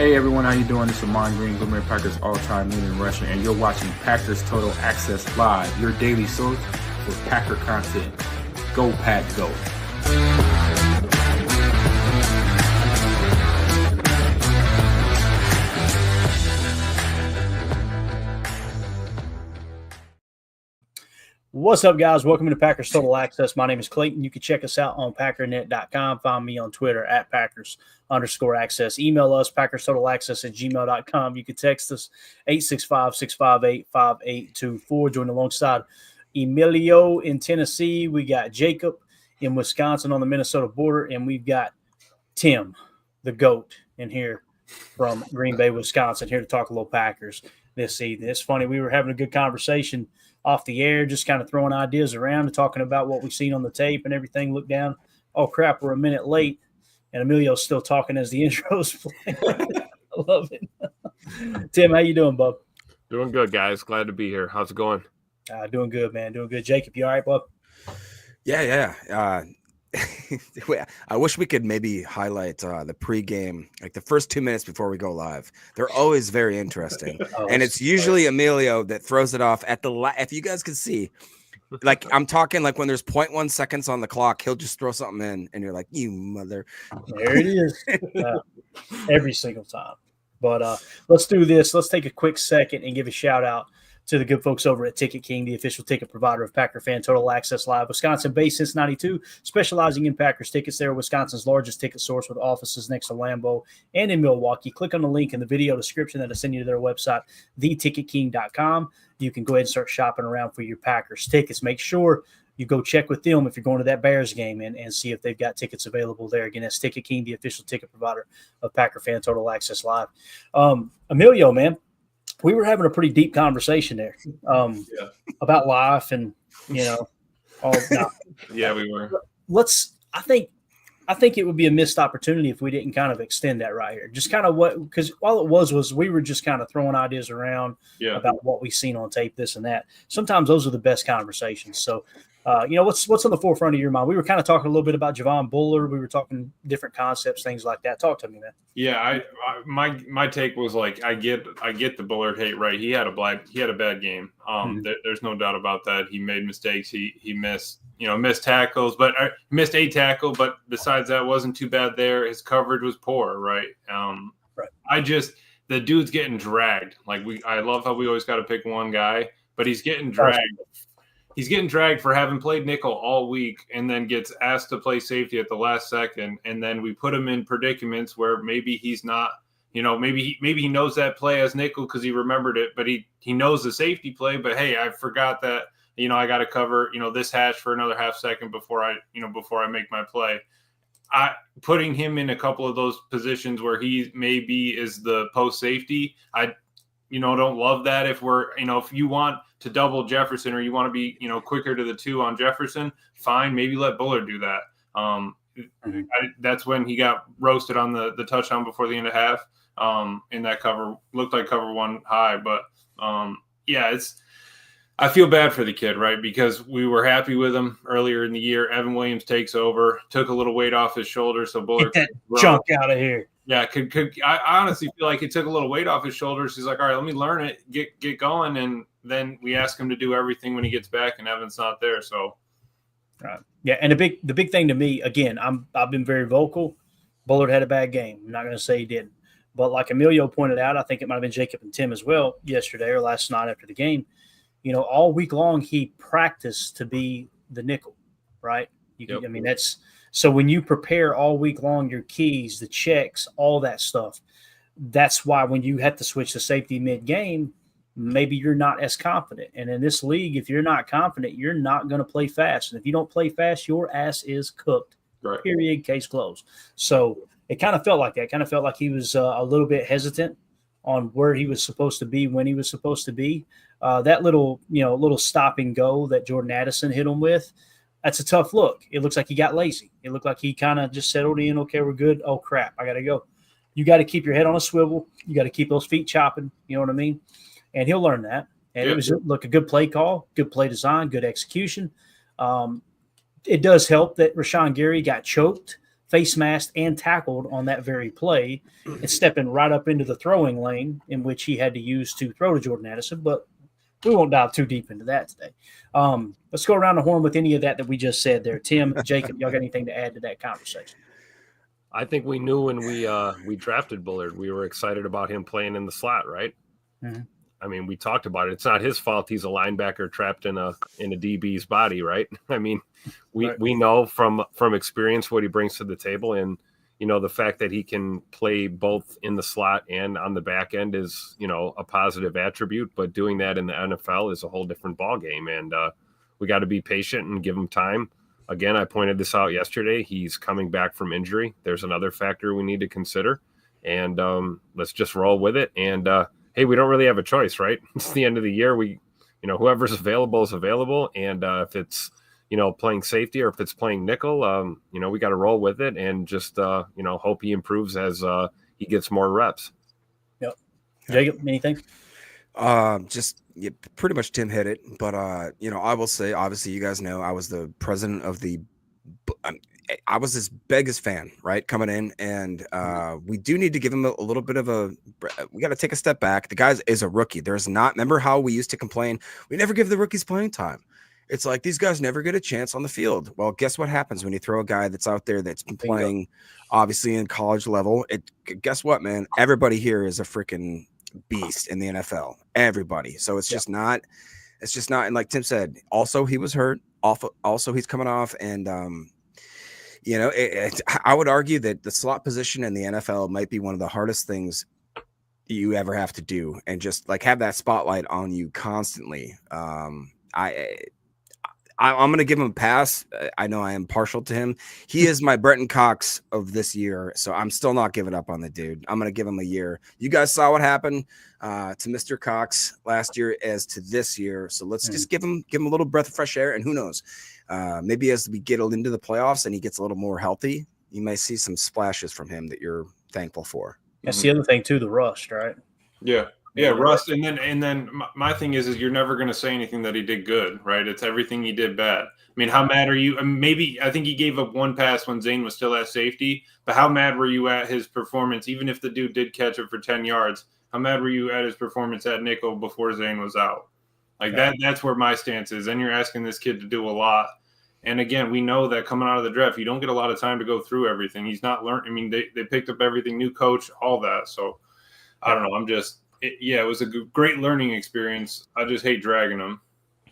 Hey everyone, how you doing? This is Amon Green, Green Bay Packers all-time leading rusher, and you're watching Packers Total Access Live, your daily source for Packer content. Go Pack, go! What's up, guys? Welcome to Packers Total Access. My name is Clayton. You can check us out on packernet.com. Find me on Twitter at Packers_access. Email us, PackersTotalAccess@gmail.com. You can text us 865-658-5824. Join alongside Emilio in Tennessee. We got Jacob in Wisconsin on the Minnesota border, and we've got Tim, the GOAT, in here from Green Bay, Wisconsin, here to talk a little Packers this evening. It's funny. We were having a good conversation off the air, just kind of throwing ideas around and talking about what we've seen on the tape and everything. Look down. Oh, crap, we're a minute late. And Emilio's still talking as the intro's playing. I love it. Tim, how you doing, bub? Doing good, guys. Glad to be here. How's it going? Doing good, man. Doing good. Jacob, you all right, bub? Yeah. I wish we could maybe highlight the pregame, like the first 2 minutes before we go live. They're always very interesting. And it's usually Emilio that throws it off at the if you guys could see, like I'm talking like when there's 0.1 seconds on the clock, he'll just throw something in and you're like, you mother. There it is. Every single time. But let's do this. Let's take a quick second and give a shout out to the good folks over at Ticket King, the official ticket provider of Packer Fan Total Access Live. Wisconsin-based since 92, specializing in Packers tickets. They're Wisconsin's largest ticket source with offices next to Lambeau and in Milwaukee. Click on the link in the video description that'll send you to their website, theticketking.com. You can go ahead and start shopping around for your Packers tickets. Make sure you go check with them if you're going to that Bears game and see if they've got tickets available there. Again, that's Ticket King, the official ticket provider of Packer Fan Total Access Live. Emilio, man, we were having a pretty deep conversation there about life and, all that. Yeah, we were. I think it would be a missed opportunity if we didn't kind of extend that right here. Just kind of because all it was we were just kind of throwing ideas around about what we've seen on tape, this and that. Sometimes those are the best conversations. So, what's on the forefront of your mind? We were kind of talking a little bit about Javon Bullard. We were talking different concepts, things like that. Talk to me, man. Yeah, my take was like I get the Bullard hate, right? He had a bad game. There's no doubt about that. He made mistakes. He missed tackles, but missed a tackle. But besides that, wasn't too bad there. His coverage was poor, right? Right. The dude's getting dragged. Like I love how we always got to pick one guy, but he's getting dragged. He's getting dragged for having played nickel all week and then gets asked to play safety at the last second. And then we put him in predicaments where maybe he's not, maybe he knows that play as nickel because he remembered it, but he knows the safety play. But, hey, I forgot that, I got to cover, this hash for another half second before I make my play. Putting him in a couple of those positions where he maybe is the post safety, I don't love that. If if you want to double Jefferson or you want to be, quicker to the two on Jefferson, fine. Maybe let Bullard do that. That's when he got roasted on the touchdown before the end of half. In that cover, looked like cover one high, but I feel bad for the kid, right? Because we were happy with him earlier in the year. Evan Williams takes over, took a little weight off his shoulders, so Bullard get that junk out of here. Yeah, I honestly feel like it took a little weight off his shoulders. He's like, all right, let me learn it, get going, and then we ask him to do everything when he gets back, and Evan's not there. So, right, yeah, and the big thing to me, again, I've been very vocal. Bullard had a bad game. I'm not going to say he didn't, but like Emilio pointed out, I think it might have been Jacob and Tim as well yesterday or last night after the game. All week long he practiced to be the nickel, right? I mean, that's. So when you prepare all week long, your keys, the checks, all that stuff, that's why when you have to switch to safety mid-game, maybe you're not as confident. And in this league, if you're not confident, you're not going to play fast. And if you don't play fast, your ass is cooked, right. Period, case closed. So it kind of felt like that. It kind of felt like he was a little bit hesitant on where he was supposed to be, when he was supposed to be. That little stop and go that Jordan Addison hit him with, that's a tough look. It looks like he got lazy. It looked like he kind of just settled in. Okay, we're good. Oh, crap, I got to go. You got to keep your head on a swivel. You got to keep those feet chopping. You know what I mean? And he'll learn that. And It was, a good play call, good play design, good execution. It does help that Rashawn Gary got choked face masked and tackled on that very play and stepping right up into the throwing lane in which he had to use to throw to Jordan Addison. But we won't dive too deep into that today. Let's go around the horn with any of that we just said there. Tim, Jacob, y'all got anything to add to that conversation? I think we knew when we drafted Bullard, we were excited about him playing in the slot, right? Mm-hmm. I mean, we talked about it. It's not his fault he's a linebacker trapped in a DB's body, right? I mean, we know from experience what he brings to the table, and the fact that he can play both in the slot and on the back end is a positive attribute. But doing that in the NFL is a whole different ball game, and we got to be patient and give him time. Again, I pointed this out yesterday. He's coming back from injury. There's another factor we need to consider, and let's just roll with it. And hey, we don't really have a choice, right? It's the end of the year. Whoever's available is available. And if it's, playing safety or if it's playing nickel, we got to roll with it and just, hope he improves as he gets more reps. Yep. Jacob, anything? Pretty much Tim hit it. But, I will say, obviously, you guys know I was the president of I was his biggest fan, right, coming in, and we do need to give him a little bit of we got to take a step back. The guy is a rookie. Remember how we used to complain? We never give the rookies playing time. It's like these guys never get a chance on the field. Well, guess what happens when you throw a guy that's out there that's been playing, obviously, in college level? Guess what, man? Everybody here is a freaking beast in the NFL. Everybody. So it's just not. It's just not. And like Tim said, also he was hurt. Also he's coming off, and I would argue that the slot position in the NFL might be one of the hardest things you ever have to do, and just like have that spotlight on you constantly. I'm going to give him a pass. I know I am partial to him. He is my Brenton Cox of this year, so I'm still not giving up on the dude. I'm going to give him a year. You guys saw what happened to Mr. Cox last year as to this year, so let's just give him a little breath of fresh air, and who knows? Maybe as we get into the playoffs and he gets a little more healthy, you may see some splashes from him that you're thankful for. That's the other thing too, the rust, right? Yeah, rust. And then my thing is you're never going to say anything that he did good, right? It's everything he did bad. I mean, how mad are you? I mean, I think he gave up one pass when Zane was still at safety, but how mad were you at his performance? Even if the dude did catch it for 10 yards, how mad were you at his performance at nickel before Zane was out? Like that's where my stance is. And you're asking this kid to do a lot. And again, we know that coming out of the draft, you don't get a lot of time to go through everything. He's not learned. I mean, they picked up everything, new coach, all that. So I don't know. It was a great learning experience. I just hate dragging him.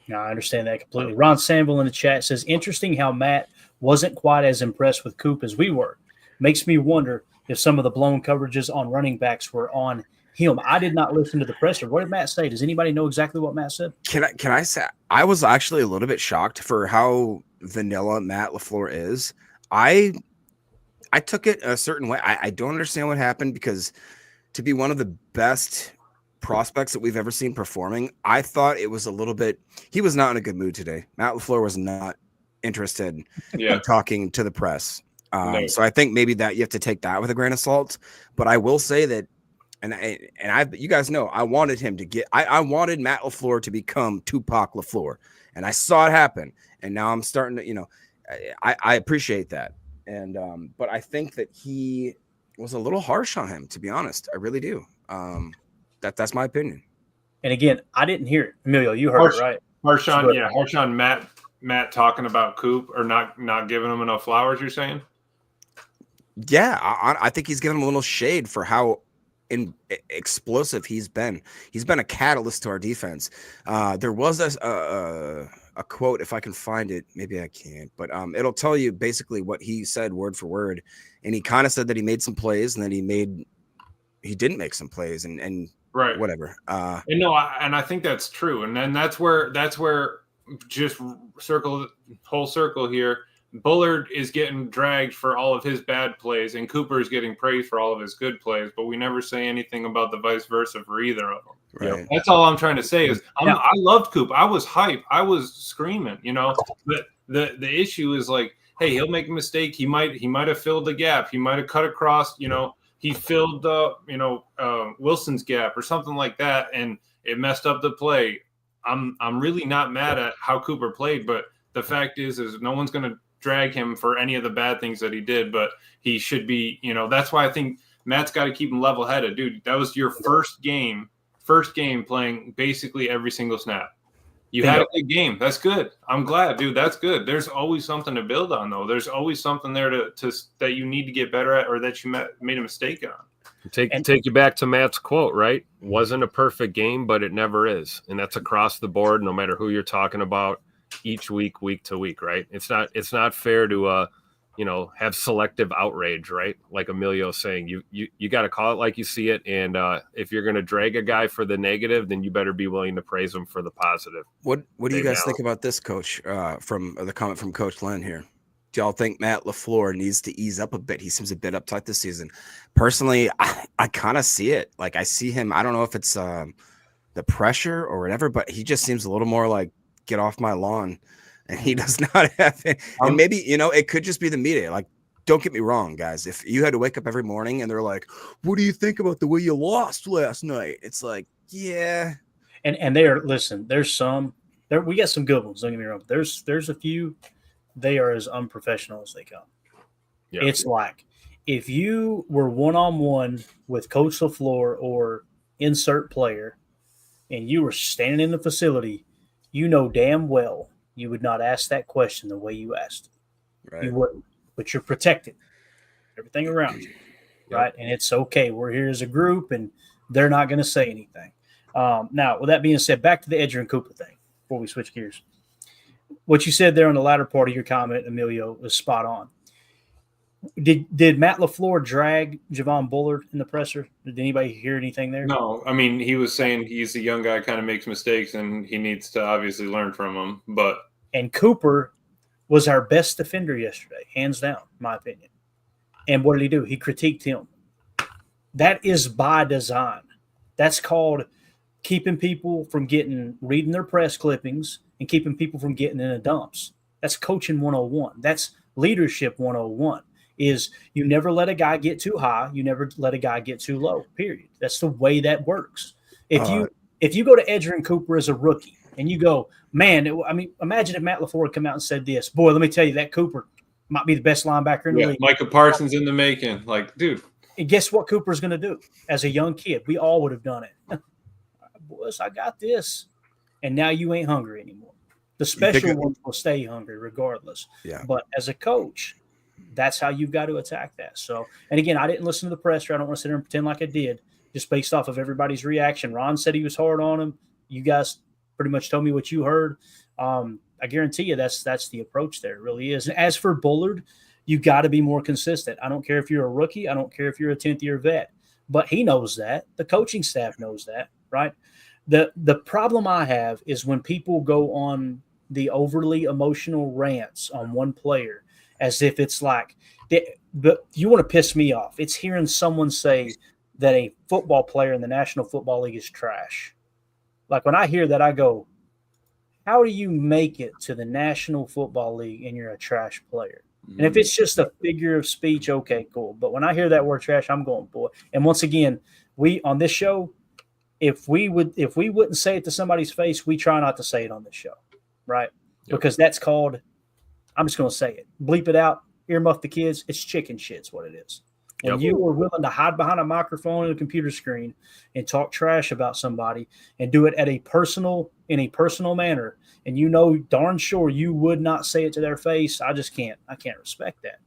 No, I understand that completely. Ron Samble in the chat says, interesting how Matt wasn't quite as impressed with Coop as we were. Makes me wonder if some of the blown coverages on running backs were on him. I did not listen to the presser. What did Matt say? Does anybody know exactly what Matt said? Can I say I was actually a little bit shocked for how vanilla Matt LaFleur is. I took it a certain way. I don't understand what happened, because to be one of the best prospects that we've ever seen performing, I thought it was a little bit, he was not in a good mood today. Matt LaFleur was not interested in talking to the press. So I think maybe that you have to take that with a grain of salt. But I will say that, you guys know, I wanted him to I wanted Matt LaFleur to become Tupac LaFleur, and I saw it happen. And now I'm starting to, I appreciate that. And, but I think that he was a little harsh on him, to be honest. I really do. That's my opinion. And again, I didn't hear it. Emilio, you heard it, right? Harsh on Matt talking about Coop, or not giving him enough flowers, you're saying? Yeah, I think he's given him a little shade for how explosive he's been. He's been a catalyst to our defense. There was a quote, if I can find it, maybe I can't, but it'll tell you basically what he said word for word. And he kind of said that he made some plays, and then he didn't make some plays, and right, whatever. And I think that's true. And then that's where just whole circle here. Bullard is getting dragged for all of his bad plays, and Cooper is getting praised for all of his good plays, but we never say anything about the vice versa for either of them. Right. That's all I'm trying to say is I loved Coop. I was hype. I was screaming, but the issue is like, hey, he'll make a mistake. He might have filled the gap. He might have cut across, he filled Wilson's gap or something like that, and it messed up the play. I'm really not mad at how Cooper played, but the fact is no one's going to drag him for any of the bad things that he did, but he should be, that's why I think Matt's got to keep him level headed. Dude, that was your first game playing basically every single snap. You had a good game. That's good. I'm glad, dude. That's good. There's always something to build on, though. There's always something there to that you need to get better at, or that you made a mistake on. Take you back to Matt's quote, right? Wasn't a perfect game, but it never is, and that's across the board, no matter who you're talking about, each week to week, right? It's not fair to have selective outrage, right? Like Emilio's saying, you got to call it like you see it. And if you're going to drag a guy for the negative, then you better be willing to praise him for the positive. What do you guys think about this, Coach, from the comment from Coach Len here? Do y'all think Matt LaFleur needs to ease up a bit? He seems a bit uptight this season. Personally, I kind of see it. Like, I see him. I don't know if it's the pressure or whatever, but he just seems a little more like, get off my lawn. And he does not have it. And maybe, it could just be the media. Like, don't get me wrong, guys. If you had to wake up every morning and they're like, what do you think about the way you lost last night? It's like, yeah. And there's some there. We got some good ones. Don't get me wrong. There's a few. They are as unprofessional as they come. Yeah. It's like if you were one-on-one with Coach LaFleur or insert player and you were standing in the facility, damn well you would not ask that question the way you asked it. Right. You wouldn't, but you're protected. Everything around you, right? And it's okay. We're here as a group, and they're not going to say anything. Now, with that being said, back to the Edgerrin Cooper thing before we switch gears. What you said there on the latter part of your comment, Emilio, was spot on. Did Matt LaFleur drag Javon Bullard in the presser? Did anybody hear anything there? No. I mean, he was saying he's a young guy, kind of makes mistakes, and he needs to obviously learn from them. And Cooper was our best defender yesterday, hands down, in my opinion. And what did he do? He critiqued him. That is by design. That's called keeping people from reading their press clippings and keeping people from getting in the dumps. That's coaching 101. That's leadership 101. Is you never let a guy get too high, you never let a guy get too low, period. That's the way that works. If you go to Edgerrin Cooper as a rookie and you go, man, imagine if Matt LaFleur come out and said this, boy, let me tell you, that Cooper might be the best linebacker in the league. Micah Parsons in the making. Like, dude. And guess what Cooper's going to do? As a young kid, we all would have done it. Boys, I got this. And now you ain't hungry anymore. The special ones will stay hungry regardless. Yeah. But as a coach, that's how you've got to attack that. So, and again, I didn't listen to the presser. I don't want to sit there and pretend like I did, just based off of everybody's reaction. Ron said he was hard on him. You guys pretty much told me what you heard. I guarantee you that's the approach there. It really is. And as for Bullard, you got to be more consistent. I don't care if you're a rookie. I don't care if you're a 10th-year vet. But he knows that. The coaching staff knows that, right? The problem I have is when people go on the overly emotional rants on one player as if it's like but you want to piss me off. It's hearing someone say that a football player in the National Football League is trash. Like when I hear that, I go, how do you make it to the National Football League and you're a trash player? And if it's just a figure of speech, okay, cool. But when I hear that word trash, I'm going, boy. And once again, we on this show, if we wouldn't say it to somebody's face, we try not to say it on this show, right? Yep. Because that's called, I'm just going to say it, bleep it out, earmuff the kids. It's chicken shit's what it is. When you are willing to hide behind a microphone and a computer screen and talk trash about somebody and do it in a personal manner, and you know darn sure you would not say it to their face, I can't respect that.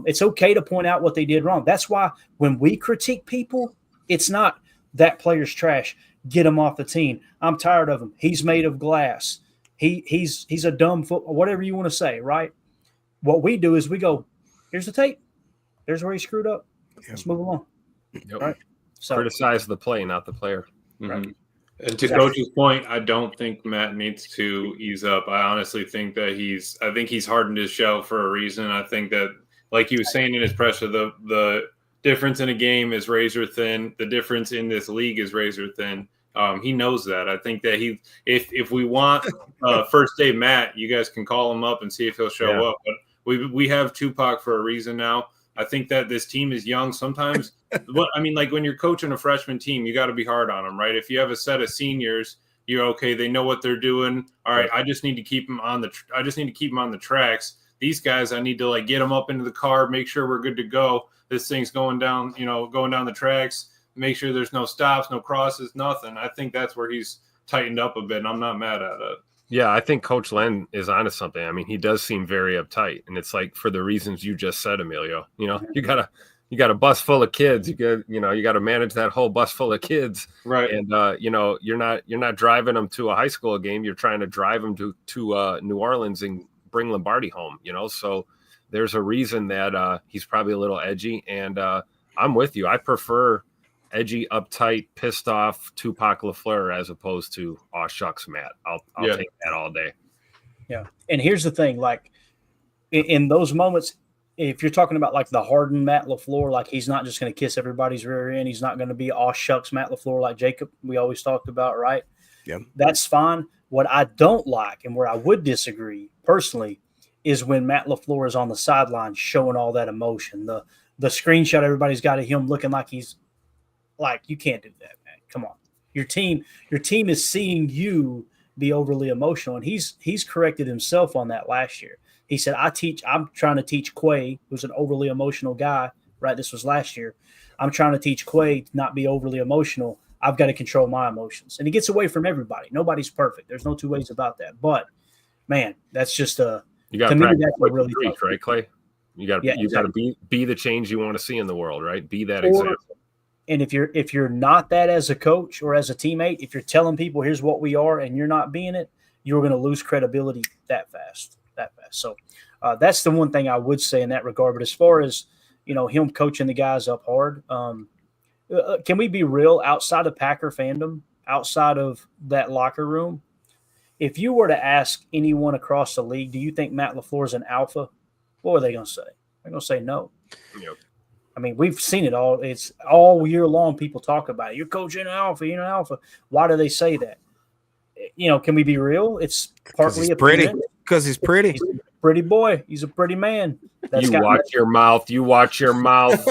It's okay to point out what they did wrong. That's why when we critique people, it's not that player's trash, get him off the team. I'm tired of him. He's made of glass. He's a dumb football, whatever you want to say, right? What we do is we go, here's the tape. There's where he screwed up. Let's move along. Yep. Right? So, criticize the play, not the player. Right. And to Coach's point, I don't think Matt needs to ease up. I honestly think that he's hardened his shell for a reason. I think that, like he was saying in his presser, the difference in a game is razor thin. The difference in this league is razor thin. He knows that. I think that if we want first day Matt, you guys can call him up and see if he'll show up. But we have Tupac for a reason now. I think that this team is young. Sometimes, like when you're coaching a freshman team, you got to be hard on them, right? If you have a set of seniors, you're okay. They know what they're doing. All right, I just need to keep them on the tracks. these guys, I need to like get them up into the car, make sure we're good to go. This thing's going down the tracks, make sure there's no stops, no crosses, nothing. I think that's where he's tightened up a bit, and I'm not mad at it. Yeah, I think Coach Len is onto something. I mean, he does seem very uptight, and it's like for the reasons you just said, Emilio. You got a bus full of kids. You got to manage that whole bus full of kids, right? And you're not driving them to a high school game. You're trying to drive them to New Orleans and bring Lombardi home. So there's a reason that he's probably a little edgy, and I'm with you. I prefer edgy, uptight, pissed off Tupac LaFleur as opposed to "aw shucks, Matt." I'll take that all day. Yeah, and here's the thing: like in those moments, if you're talking about like the hardened Matt LaFleur, like he's not just going to kiss everybody's rear end. He's not going to be "aw shucks, Matt LaFleur" like Jacob we always talked about, right? Yeah, that's fine. What I don't like and where I would disagree personally is when Matt LaFleur is on the sideline showing all that emotion. The screenshot everybody's got of him looking like he's. Like, you can't do that, man. Come on. Your team is seeing you be overly emotional, and he's corrected himself on that last year. He said, I'm trying to teach Quay, who's an overly emotional guy, right? This was last year. I'm trying to teach Quay to not be overly emotional. I've got to control my emotions. And he gets away from everybody. Nobody's perfect. There's no two ways about that. But, man, that's just you got to really grief, right, Clay? You got to be the change you want to see in the world, right? Be that example. And if you're not that as a coach or as a teammate, if you're telling people here's what we are and you're not being it, you're going to lose credibility that fast. So that's the one thing I would say in that regard. But as far as him coaching the guys up hard, can we be real? Outside of Packer fandom, outside of that locker room, if you were to ask anyone across the league, do you think Matt LaFleur is an alpha? What are they going to say? They're going to say no. Yep. I mean, we've seen it all. It's all year long. People talk about it. You're coaching alpha. You're an alpha. Why do they say that? Can we be real? It's partly pretty. Because he's pretty. He's a pretty boy. He's a pretty man. Watch your mouth. You watch your mouth.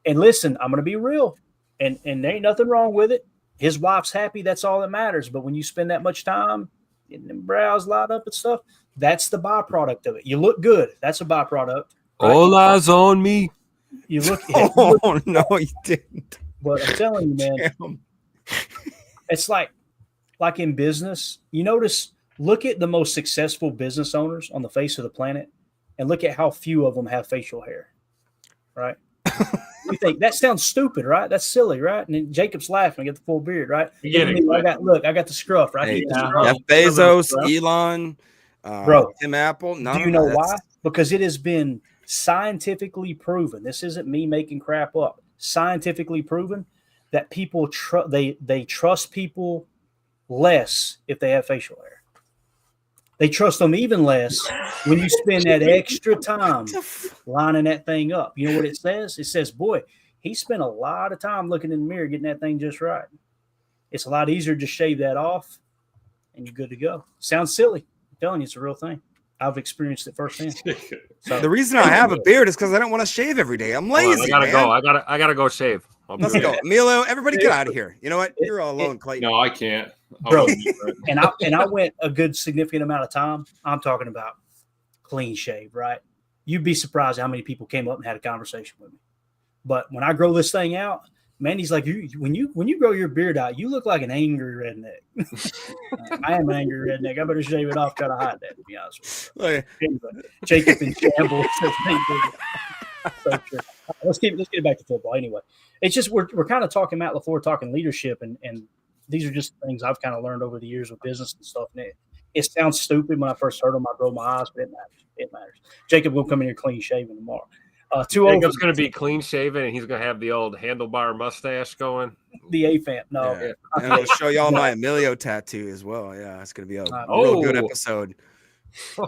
And listen, I'm going to be real. And there ain't nothing wrong with it. His wife's happy. That's all that matters. But when you spend that much time getting them brows lined up and stuff, that's the byproduct of it. You look good. That's a byproduct. Right? All eyes on me. You look. Oh, no, you didn't. But I'm telling you, man, it's like in business. You notice, look at the most successful business owners on the face of the planet, and look at how few of them have facial hair. Right? You think that sounds stupid, right? That's silly, right? And then Jacob's laughing. I get the full beard, right? I got the scruff, right? Hey, Jeff Bezos, Elon, Tim Apple. Do you know why? Because it has been scientifically proven. This isn't me making crap up. Scientifically proven that people they trust people less if they have facial hair. They trust them even less when you spend that extra time lining that thing up. You know what it says? It says, boy, he spent a lot of time looking in the mirror getting that thing just right. It's a lot easier to shave that off and you're good to go. Sounds silly. I'm telling you, it's a real thing. I've experienced it firsthand. So, the reason I have a beard is because I don't want to shave every day. I'm lazy. I gotta go shave. Let's go, Milo. Everybody, get out of here. You know what? You're all alone, Clayton. No, I can't, bro. and I went a good significant amount of time. I'm talking about clean shave, right? You'd be surprised how many people came up and had a conversation with me. But when I grow this thing out, Mandy's like, when you grow your beard out, you look like an angry redneck. I am an angry redneck. I better shave it off, try to hide that, to be honest with you. Anyway, Jacob in shambles. So true. Let's get back to football. Anyway, it's just we're kind of talking Matt LaFleur, talking leadership, and these are just things I've kind of learned over the years with business and stuff. And it sounds stupid when I first heard them. I rolled my eyes, but it matters. It matters. Jacob will come in here clean shaven tomorrow. Jacob's going to be clean shaven, and he's going to have the old handlebar mustache going. The AFAM, no. Yeah. And I'll show y'all my Emilio tattoo as well. Yeah, it's going to be a real good episode.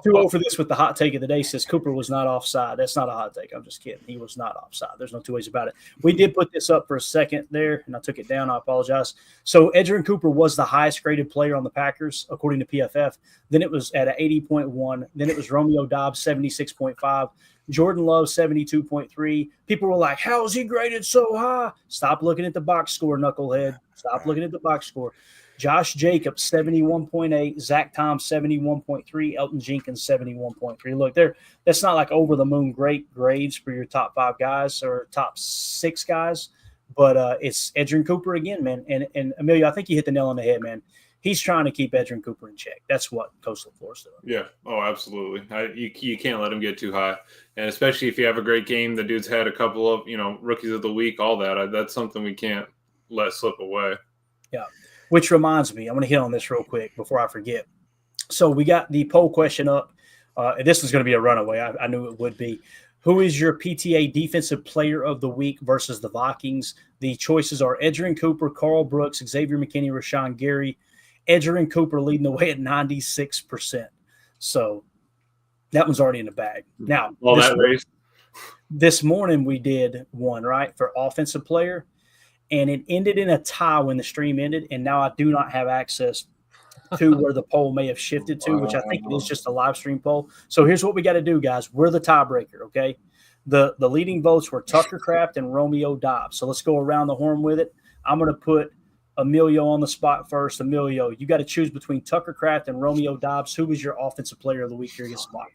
Too old for this with the hot take of the day. Says Cooper was not offside. That's not a hot take. I'm just kidding. He was not offside. There's no two ways about it. We did put this up for a second there, and I took it down. I apologize. So Edgerrin Cooper was the highest graded player on the Packers, according to PFF. Then it was at an 80.1. Then it was Romeo Doubs, 76.5. Jordan Love, 72.3. People were like, how is he graded so high? Stop looking at the box score, knucklehead. Stop looking at the box score. Josh Jacobs, 71.8. Zach Tom, 71.3. Elton Jenkins, 71.3. Look, that's not like over the moon great grades for your top 5 guys or top 6 guys, but it's Edgerrin Cooper again, man. And Emilio, I think you hit the nail on the head, man. He's trying to keep Edgerrin Cooper in check. That's what Coach LaFleur's doing. Yeah. Oh, absolutely. You can't let him get too high. And especially if you have a great game, the dude's had a couple of, rookies of the week, all that. That's something we can't let slip away. Yeah. Which reminds me, I'm going to hit on this real quick before I forget. So we got the poll question up. This was going to be a runaway. I knew it would be. Who is your PTA Defensive Player of the Week versus the Vikings? The choices are Edgerrin Cooper, Carl Brooks, Xavier McKinney, Rashawn Gary. Edgerrin Cooper leading the way at 96%. So that one's already in the bag. Now, this morning we did one, right, for Offensive Player. And it ended in a tie when the stream ended, and now I do not have access to where the poll may have shifted to, which I think it is just a live stream poll. So here's what we got to do, guys. We're the tiebreaker, okay? The leading votes were Tucker Kraft and Romeo Doubs. So let's go around the horn with it. I'm going to put Emilio on the spot first. Emilio, you got to choose between Tucker Kraft and Romeo Doubs. Who was your Offensive Player of the Week here against Spot?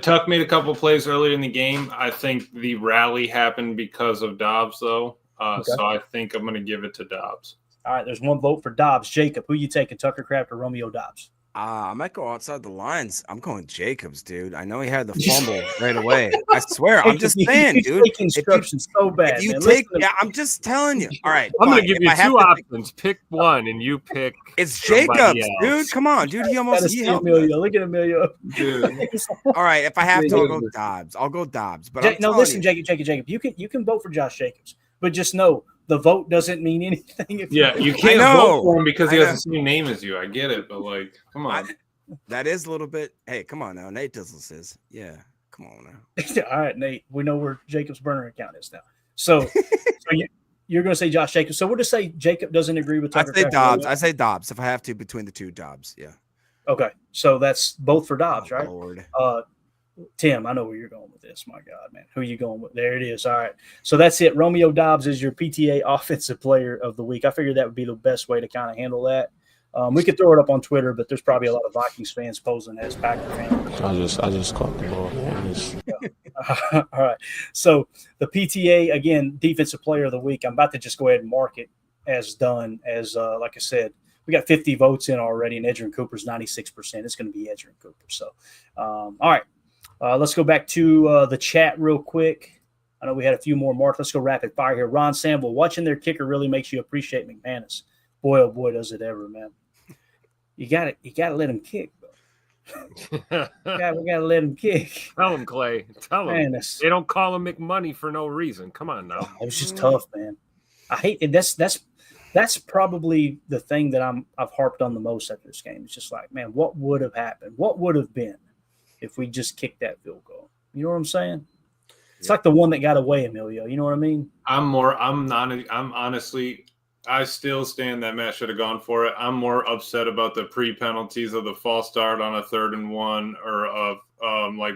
Tuck made a couple plays earlier in the game. I think the rally happened because of Dobbs, though. So I think I'm going to give it to Dobbs. All right, there's one vote for Dobbs. Jacob, who you taking, Tucker Kraft or Romeo Doubs? I might go outside the lines. I'm going Jacobs, dude. I know he had the fumble right away. I swear. I'm just saying, dude. Take instructions so bad. If you take, I'm just telling you. All right, I'm going to give you 2 options. Pick one, and you pick. It's Jacobs, dude. Come on, dude. He helped. Emilio. Look at Emilio. All right, if I have to, I'll go Dobbs. I'll go Dobbs. But listen, Jacob. You can vote for Josh Jacobs, but just know the vote doesn't mean anything. You can't vote for him because he has the same name as you. I get it, but come on. That is a little bit. Hey, come on now. Nate Dizzle says, yeah, come on now. All right, Nate. We know where Jacob's burner account is now. So you're going to say Josh Jacobs. So we'll just say Jacob doesn't agree with Tucker. I say Dobbs if I have to between the 2 Dobbs. Yeah. Okay, so that's both for Dobbs, right? Lord. Tim, I know where you're going with this. My God, man. Who are you going with? There it is. All right. So that's it. Romeo Doubs is your PTA Offensive Player of the Week. I figured that would be the best way to kind of handle that. We could throw it up on Twitter, but there's probably a lot of Vikings fans posing as Packer fans. I just caught the ball. All right. So the PTA, again, Defensive Player of the Week. I'm about to just go ahead and mark it as done. As like I said, we got 50 votes in already, and Edgerrin Cooper's 96%. It's going to be Edgerrin Cooper. So, all right. Let's go back to the chat real quick. I know we had a few more marked. Let's go rapid fire here. Ron Samble, watching their kicker really makes you appreciate McManus. Boy, oh boy, does it ever, man. You got to let him kick, bro. we got to let him kick. Tell him, Clay. Tell him. They don't call him McMoney for no reason. Come on now. It was just tough, man. I hate it. That's probably the thing that I've harped on the most after this game. It's just like, man, what would have happened? What would have been if we just kicked that field goal? You know what I'm saying? It's like the one that got away, Emilio. You know what I mean? I still stand that Matt should have gone for it. I'm more upset about the pre-penalties of the false start on a 3rd and 1 or of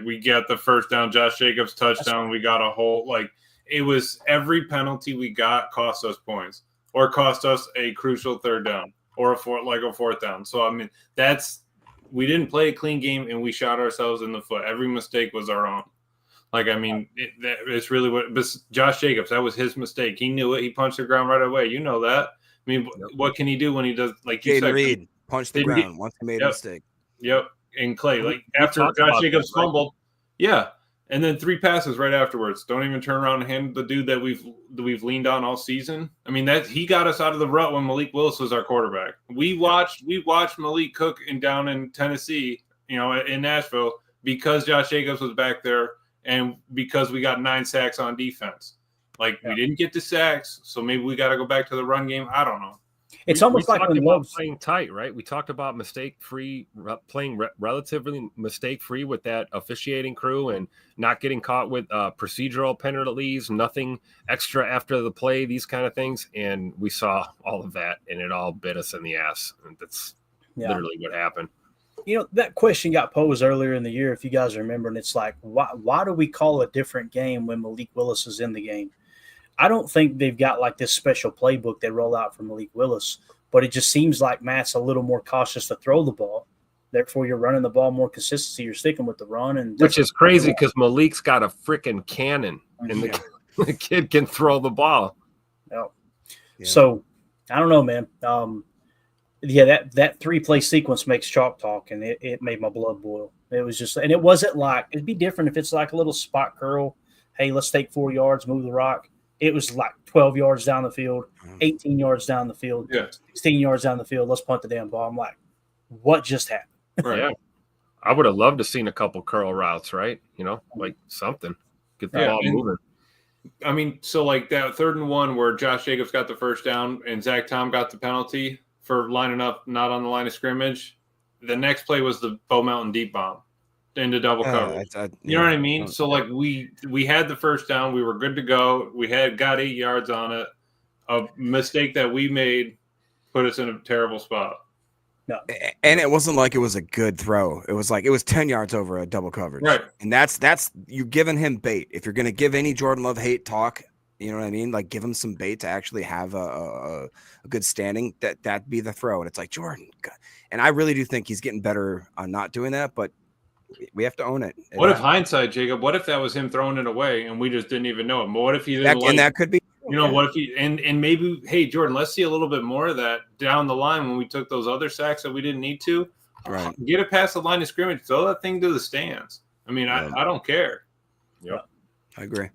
we get the first down, Josh Jacobs touchdown. We got a whole it was every penalty we got cost us points or cost us a crucial 3rd down or a 4th down. So, I mean, we didn't play a clean game and we shot ourselves in the foot. Every mistake was our own. It's really what Josh Jacobs, that was his mistake. He knew it. He punched the ground right away. You know that. I mean, what can he do when he does, like you said? Reed punched the ground once he made a mistake. Yep. And Clay, after Josh Jacobs fumbled, and then 3 passes right afterwards. Don't even turn around and hand the dude that we've leaned on all season. I mean, that he got us out of the rut when Malik Willis was our quarterback. We watched Malik cook down in Tennessee, in Nashville, because Josh Jacobs was back there. And because we got 9 sacks on defense, we didn't get the sacks, so maybe we got to go back to the run game. I don't know. It's almost like when Love's playing tight, right? We talked about playing relatively mistake-free with that officiating crew and not getting caught with procedural penalties, nothing extra after the play, these kind of things. And we saw all of that, and it all bit us in the ass. And that's literally what happened. That question got posed earlier in the year, if you guys remember, and it's like, why do we call a different game when Malik Willis is in the game? I don't think they've got like this special playbook they roll out for Malik Willis, but it just seems like Matt's a little more cautious to throw the ball. Therefore, you're running the ball more consistency. You're sticking with the run, and which is crazy because Malik's got a freaking cannon, and the kid can throw the ball. No. Yeah. So I don't know, man. That 3-play sequence makes chalk talk, and it made my blood boil. It was just, and it wasn't like, it'd be different if it's like a little spot curl. Hey, let's take 4 yards, move the rock. It was like 12 yards down the field, 18 yards down the field, 16 yards down the field. Let's punt the damn ball. I'm like, what just happened? Right. Yeah. I would have loved to seen a couple curl routes, right? Like something. Get the ball moving. I mean, so like that 3rd and 1 where Josh Jacobs got the first down and Zach Tom got the penalty for lining up not on the line of scrimmage. The next play was the Bow Mountain deep bomb into double coverage. You know what I mean? So like we had the first down, we were good to go. We got 8 yards on it. A mistake that we made put us in a terrible spot. No. And it wasn't like it was a good throw. It was like it was 10 yards over a double coverage. Right. And that's you're giving him bait. If you're going to give any Jordan Love hate talk, you know what I mean? Like give him some bait to actually have a good standing. That'd be the throw. And it's like, Jordan. God. And I really do think he's getting better on not doing that, but we have to own it. What if hindsight, Jacob? What if that was him throwing it away and we just didn't even know it? What if he didn't? And that could be. What if he and maybe, hey, Jordan, let's see a little bit more of that down the line when we took those other sacks that we didn't need to. Right. Get it past the line of scrimmage. Throw that thing to the stands. I mean, I don't care. Yep. I agree.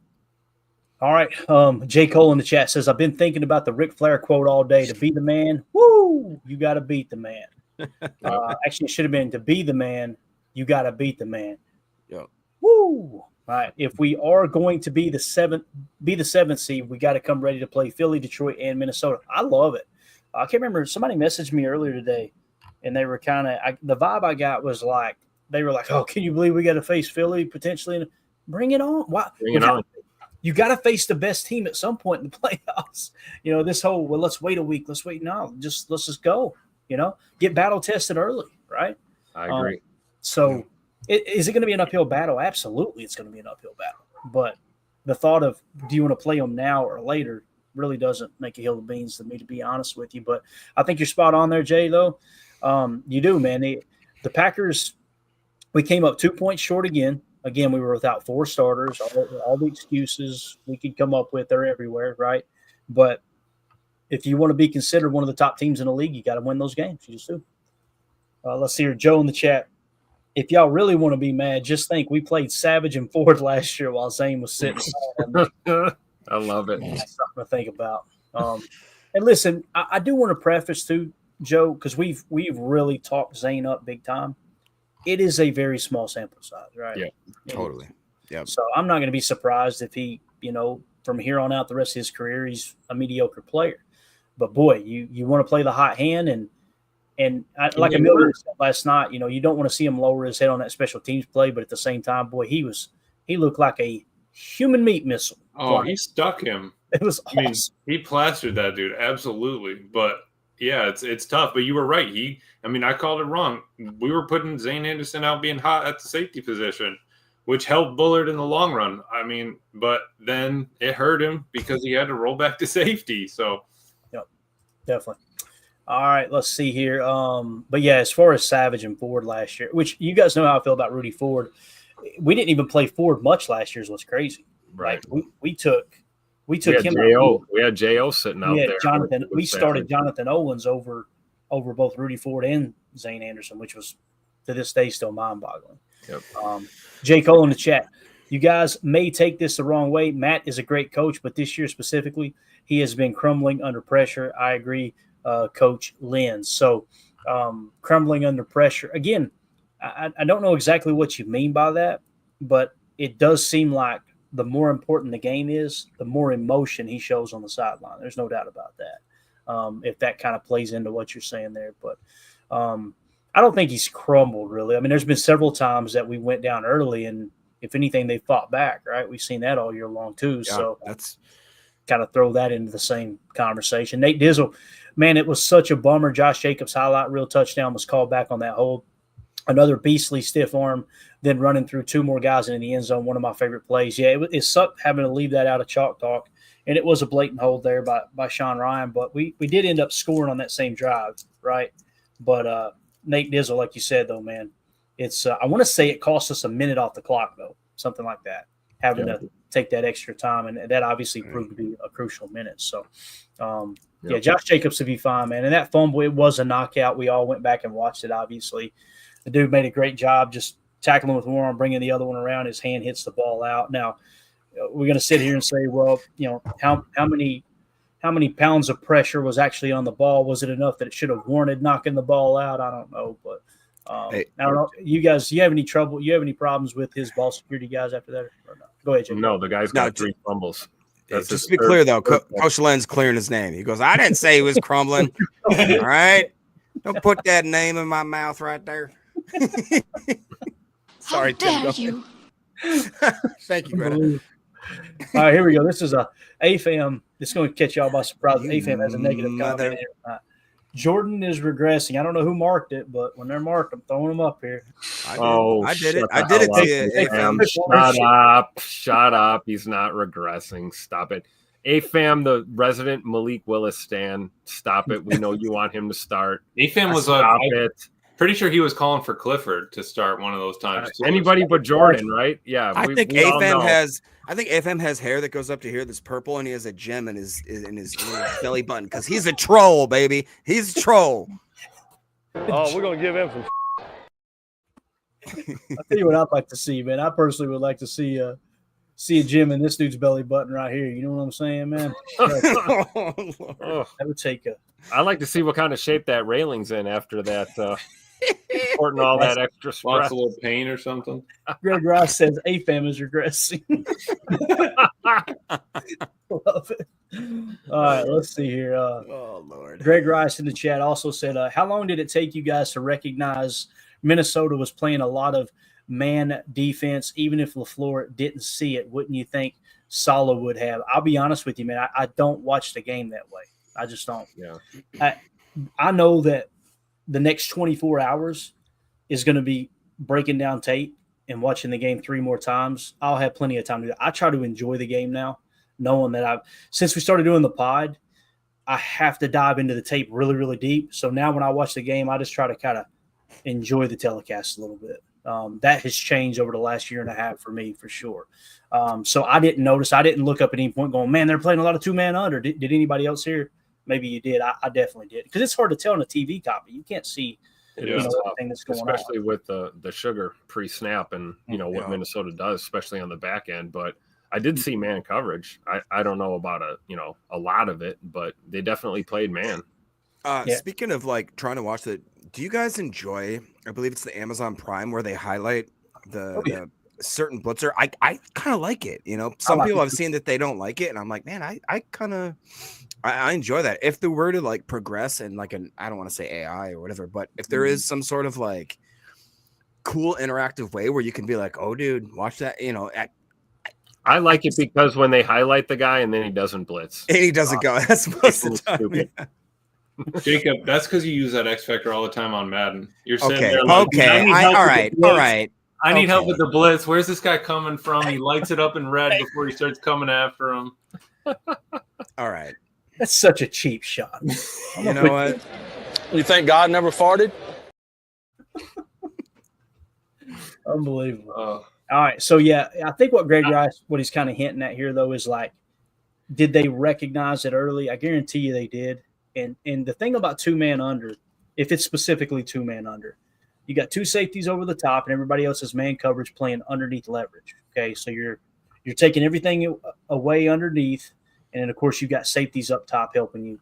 All right. J. Cole in the chat says, I've been thinking about the Ric Flair quote all day. To be the man, woo, you got to beat the man. Actually, it should have been to be the man, you got to beat the man. Yep. Woo. All right. If we are going to be the seventh seed, we got to come ready to play Philly, Detroit, and Minnesota. I love it. I can't remember. Somebody messaged me earlier today, and they were kind of the vibe I got was like they were like, "Oh, can you believe we got to face Philly potentially? Bring it on! Why? Bring it on! You got to face the best team at some point in the playoffs. This whole let's wait a week. Let's wait. No, let's just go. Get battle tested early, right? I agree. So. Is it going to be an uphill battle? Absolutely, it's going to be an uphill battle. But the thought of do you want to play them now or later really doesn't make a hill of beans to me, to be honest with you. But I think you're spot on there, Jay, though. You do, man. The Packers, we came up 2 points short again. Again, we were without 4 starters. All the excuses we could come up with are everywhere, right? But if you want to be considered one of the top teams in the league, you got to win those games. You just do. Let's see here. Joe in the chat. If y'all really want to be mad, just think we played Savage and Ford last year while Zane was sitting. I love it. That's something to think about. And listen, I do want to preface too, Joe, because we've really talked Zane up big time. It is a very small sample size, right? Yeah, totally. Yeah. So I'm not going to be surprised if he, from here on out the rest of his career, he's a mediocre player. But boy, you want to play the hot hand and like Emilio said last night, you don't want to see him lower his head on that special teams play, but at the same time, boy, he looked like a human meat missile. Oh, he stuck him. It was awesome. I mean, he plastered that dude, absolutely. But yeah, it's tough. But you were right. I called it wrong. We were putting Zane Anderson out being hot at the safety position, which helped Bullard in the long run. But then it hurt him because he had to roll back to safety. So, yep, definitely. All right, let's see here. But yeah, as far as Savage and Ford last year, which you guys know how I feel about Rudy Ford. We didn't even play Ford much last year is what's crazy. Right. We took him. We had J.O. sitting out there. Jonathan. We started Jonathan Owens over both Rudy Ford and Zane Anderson, which was to this day still mind-boggling. Yep. J. Cole in the chat. You guys may take this the wrong way. Matt is a great coach, but this year specifically, he has been crumbling under pressure. I agree. Coach Lynn. So crumbling under pressure. Again, I don't know exactly what you mean by that, but it does seem like the more important the game is, the more emotion he shows on the sideline. There's no doubt about that. If that kind of plays into what you're saying there. But I don't think he's crumbled, really. There's been several times that we went down early, and if anything, they fought back, right? We've seen that all year long, too. Yeah, so that's kind of throw that into the same conversation. Nate Dizzle, man, it was such a bummer. Josh Jacobs' highlight reel touchdown was called back on that hold. Another beastly stiff arm, then running through 2 more guys into the end zone. One of my favorite plays. Yeah, it sucked having to leave that out of chalk talk. and it was a blatant hold there by Sean Ryan. But we did end up scoring on that same drive, right? But Nate Dizzle, like you said, though, man, it's I want to say it cost us a minute off the clock, though, something like that, having to take that extra time, and that obviously proved to be a crucial minute. So, yeah, Josh Jacobs will be fine, man. And that fumble, it was a knockout. We all went back and watched it, obviously. The dude made a great job just tackling with one arm, bringing the other one around. His hand hits the ball out. Now, we're going to sit here and say, well, how many pounds of pressure was actually on the ball? Was it enough that it should have warranted knocking the ball out? I don't know, but I don't know. You guys, do you have any trouble? You have any problems with his ball security guys after that? Or no? Go ahead, Jake. No, the guy's got 3 fumbles. Just to be clear, though, Coach Len's clearing his name. He goes, I didn't say he was crumbling. All right? Don't put that name in my mouth right there. Sorry, How dare you? Thank you, Greta. All right, here we go. This is a AFAM. It's going to catch y'all by surprise. AFAM has a negative comment here. Jordan is regressing. I don't know who marked it, but when they're marked, I'm throwing them up here. I did it. I did it to you. AFAM. Shut up. He's not regressing. Stop it. AFAM, the resident Malik Willis stan. Stop it. We know you want him to start. AFAM was pretty sure he was calling for Clifford to start one of those times. Anybody but Jordan, right? Yeah. I think AFM has hair that goes up to here that's purple, and he has a gem in his little belly button because he's a troll, baby. He's a troll. Oh, we're gonna give him some. I'll tell you what I'd like to see, man. I personally would like to see a gem in this dude's belly button right here. You know what I'm saying, man? That would take a. I'd like to see what kind of shape that railing's in after that. Supporting all that extra stress. Lots of little pain or something. Greg Rice says AFAM is regressing. Love it. All right, let's see here. Oh, Lord. Greg Rice in the chat also said, how long did it take you guys to recognize Minnesota was playing a lot of man defense, even if LaFleur didn't see it? Wouldn't you think Saleh would have? I'll be honest with you, man. I don't watch the game that way. I just don't. Yeah. I know that the next 24 hours is going to be breaking down tape and watching the game 3 more times. I'll have plenty of time to do that. I try to enjoy the game now, knowing that since we started doing the pod, I have to dive into the tape really, really deep. So now when I watch the game, I just try to kind of enjoy the telecast a little bit. That has changed over the last year and a half for me, for sure. So I didn't notice. I didn't look up at any point going, man, they're playing a lot of 2-man under. Did anybody else here? Maybe you did. I definitely did. Because it's hard to tell in a TV copy. You can't see everything that's going especially on. with the sugar pre-snap and, what Minnesota does, especially on the back end. But I did see man coverage. I don't know about a lot of it, but they definitely played man. Speaking of trying to watch do you guys enjoy, I believe it's the Amazon Prime where they highlight the certain blitzer? I kind of like it. Some people I've seen that they don't like it, and I'm like, man, I enjoy that. If there were to progress and I don't want to say AI or whatever, but if there is some sort of cool interactive way where you can be like, oh dude, watch that, I like it because when they highlight the guy and then he doesn't blitz. And he doesn't go. That's most of the time. Yeah. Jacob, that's because you use that X Factor all the time on Madden. You're sitting okay. there Okay. All right. I need help with the blitz. Where's this guy coming from? He lights it up in red before he starts coming after him. All right. That's such a cheap shot. You know what? You think God never farted? Unbelievable. All right. So, yeah, I think what Greg Rice, what he's kind of hinting at here, though, is did they recognize it early? I guarantee you they did. And the thing about 2-man under, if it's specifically 2-man under, you got 2 safeties over the top and everybody else's man coverage playing underneath leverage. Okay, so you're taking everything away underneath, and then of course you got safeties up top helping you,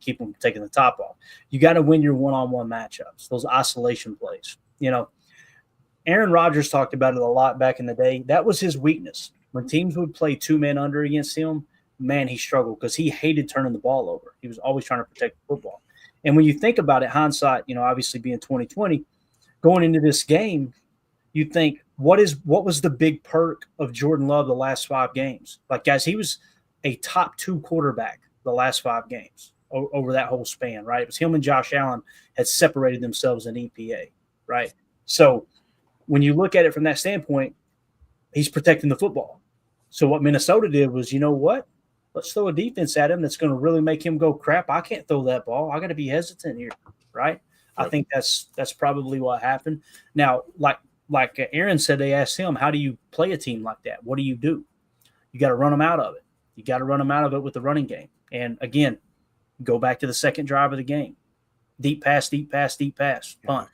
keep them taking the top off. You got to win your one-on-one matchups, those isolation plays. Aaron Rodgers talked about it a lot back in the day. That was his weakness. When teams would play 2-man under against him, man, he struggled because he hated turning the ball over. He was always trying to protect the football. And when you think about it, hindsight, obviously being 2020, going into this game, you think, what was the big perk of Jordan Love the last 5 games? Guys, he was a top 2 quarterback the last 5 games over that whole span, right? It was him and Josh Allen had separated themselves in EPA, right? So when you look at it from that standpoint, he's protecting the football. So what Minnesota did was, you know what? let's throw a defense at him that's going to really make him go, crap, I can't throw that ball. I got to be hesitant here, right? I think that's probably what happened. Now, like Aaron said, they asked him, how do you play a team like that? What do? You got to run them out of it. You got to run them out of it with the running game. And again, go back to the second drive of the game. Deep pass, punt.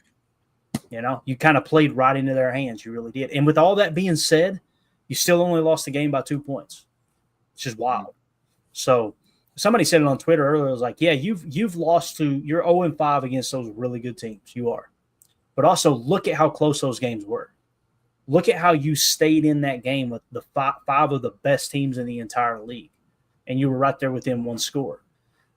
You kind of played right into their hands. You really did. And with all that being said, you still only lost the game by 2 points. It's just wild. So somebody said it on Twitter earlier. It was like, yeah, you've lost you're 0-5 against those really good teams. You are. But also look at how close those games were. Look at how you stayed in that game with the five of the best teams in the entire league. And you were right there within one score.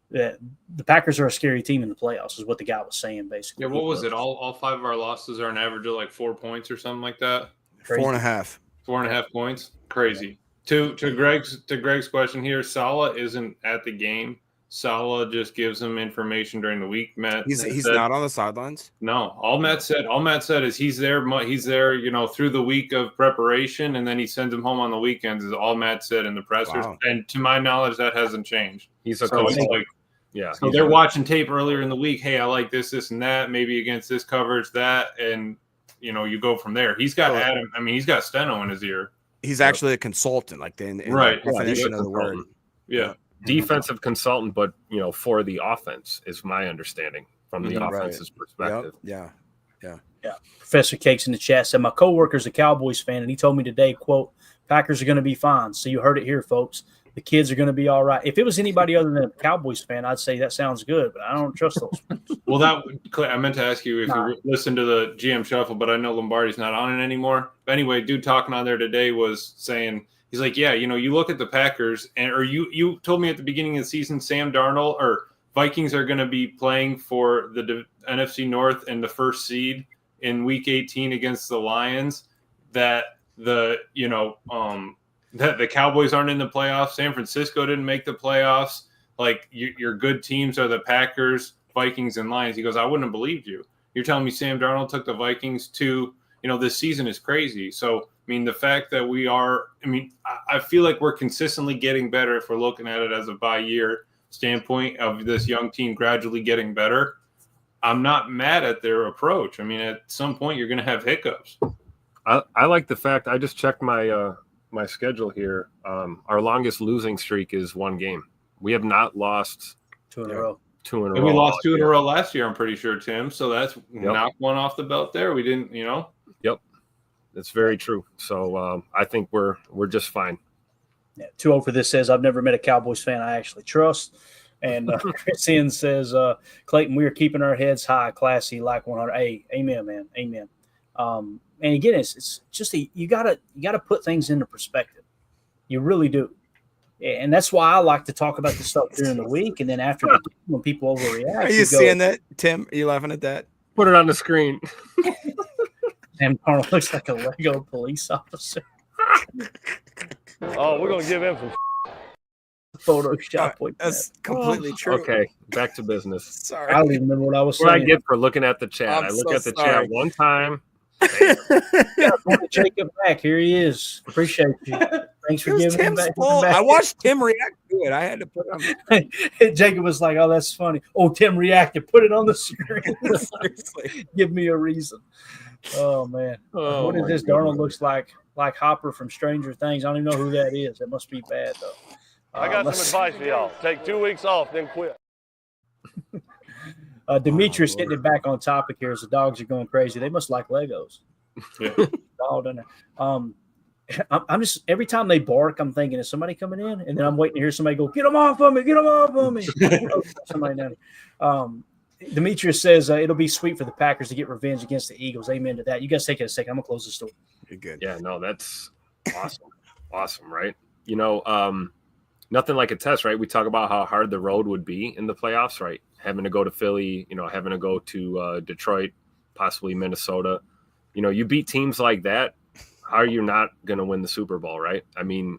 The Packers are a scary team in the playoffs, is what the guy was saying, basically. Yeah, what was it? All 5 of our losses are an average of like 4 points or something like that. Crazy. 4.5. 4.5 points. Crazy. To Greg's question here, Saleh isn't at the game. Saleh just gives him information during the week. Matt, He's not on the sidelines. No, all Matt said is he's there, through the week of preparation, and then he sends him home on the weekends. Is all Matt said in the pressers, Wow. and to my knowledge, that hasn't changed. He's a So coach. it's like, Yeah. so they're watching tape earlier in the week. Hey, I like this, and that. Maybe against this coverage, that, and you go from there. He's got Adam. I mean, he's got Steno in his ear. He's actually a consultant, like in Right. the definition Yeah, of the word. consultant. Yeah. Defensive consultant, but for the offense is my understanding from the Mhm. offense's perspective. Yep. Yeah. Professor Cakes in the chat said, my coworker's a Cowboys fan, and he told me today, quote, Packers are going to be fine. So you heard it here, folks. The kids are going to be all right. If it was anybody other than a Cowboys fan, I'd say that sounds good, but I don't trust those. Well, I meant to ask you if you listened to the GM Shuffle, but I know Lombardi's not on it anymore. But anyway, dude talking on there today was saying, he's like, yeah, you look at the Packers, or you told me at the beginning of the season, Sam Darnold or Vikings are going to be playing for the NFC North and the first seed in Week 18 against the Lions. That the Cowboys aren't in the playoffs. San Francisco didn't make the playoffs. Like your good teams are the Packers, Vikings, and Lions. He goes, I wouldn't have believed you. You're telling me Sam Darnold took the Vikings to, this season is crazy. So, I mean, the fact that I feel like we're consistently getting better if we're looking at it as a by-year standpoint of this young team gradually getting better. I'm not mad at their approach. I mean, at some point you're going to have hiccups. I like the fact I just checked my my schedule here. Our longest losing streak is 1 game. We have not lost 2 in a row. 2 in a row. And we lost 2 in a row last year, I'm pretty sure, Tim. So that's knocked one off the belt there. We didn't, Yep. That's very true. So I think we're just fine. Yeah, 2-0 for this says, I've never met a Cowboys fan I actually trust. And Chris N says, Clayton, we are keeping our heads high, classy, like 100. Hey, amen, man. Amen. And again, it's just you gotta put things into perspective. You really do. And that's why I like to talk about this stuff during the week. And then after the game, when people overreact. Are you seeing that, Tim? Are you laughing at that? Put it on the screen. Sam Darnold looks like a Lego police officer. Oh, we're gonna give him some. Photoshop. That's completely true. Okay, back to business. Sorry. I don't even remember what I was What I saying. get for looking at the chat. I'm I look so at the sorry. chat one time. Jacob back. Here he is. Appreciate you. Thanks It for was giving him Tim's back. fault. I watched Tim react to it. I had to put it on. Jacob was like, "Oh, that's funny." Oh, Tim reacted. Put it on the screen. Seriously. Give me a reason. Oh man, Oh, what is my this? goodness. Darnold looks like Hopper from Stranger Things. I don't even know who that is. It must be bad though. I got let's- some advice for y'all. Take 2 weeks off, then quit. Demetrius Oh, hitting it back on topic here as the dogs are going crazy. They must like Legos. Yeah. All done there. I'm just every time they bark, I'm thinking, is somebody coming in? And then I'm waiting to hear somebody go, "Get them off of me! Get them off of me!" Somebody down there. Demetrius says it'll be sweet for the Packers to get revenge against the Eagles. Amen to that. You guys take it a second. I'm gonna close the store. You're good. Yeah, no, that's awesome. Awesome, right? Nothing like a test, right? We talk about how hard the road would be in the playoffs, right? Having to go to Philly, having to go to Detroit, possibly Minnesota. You beat teams like that. How are you not going to win the Super Bowl, right? I mean,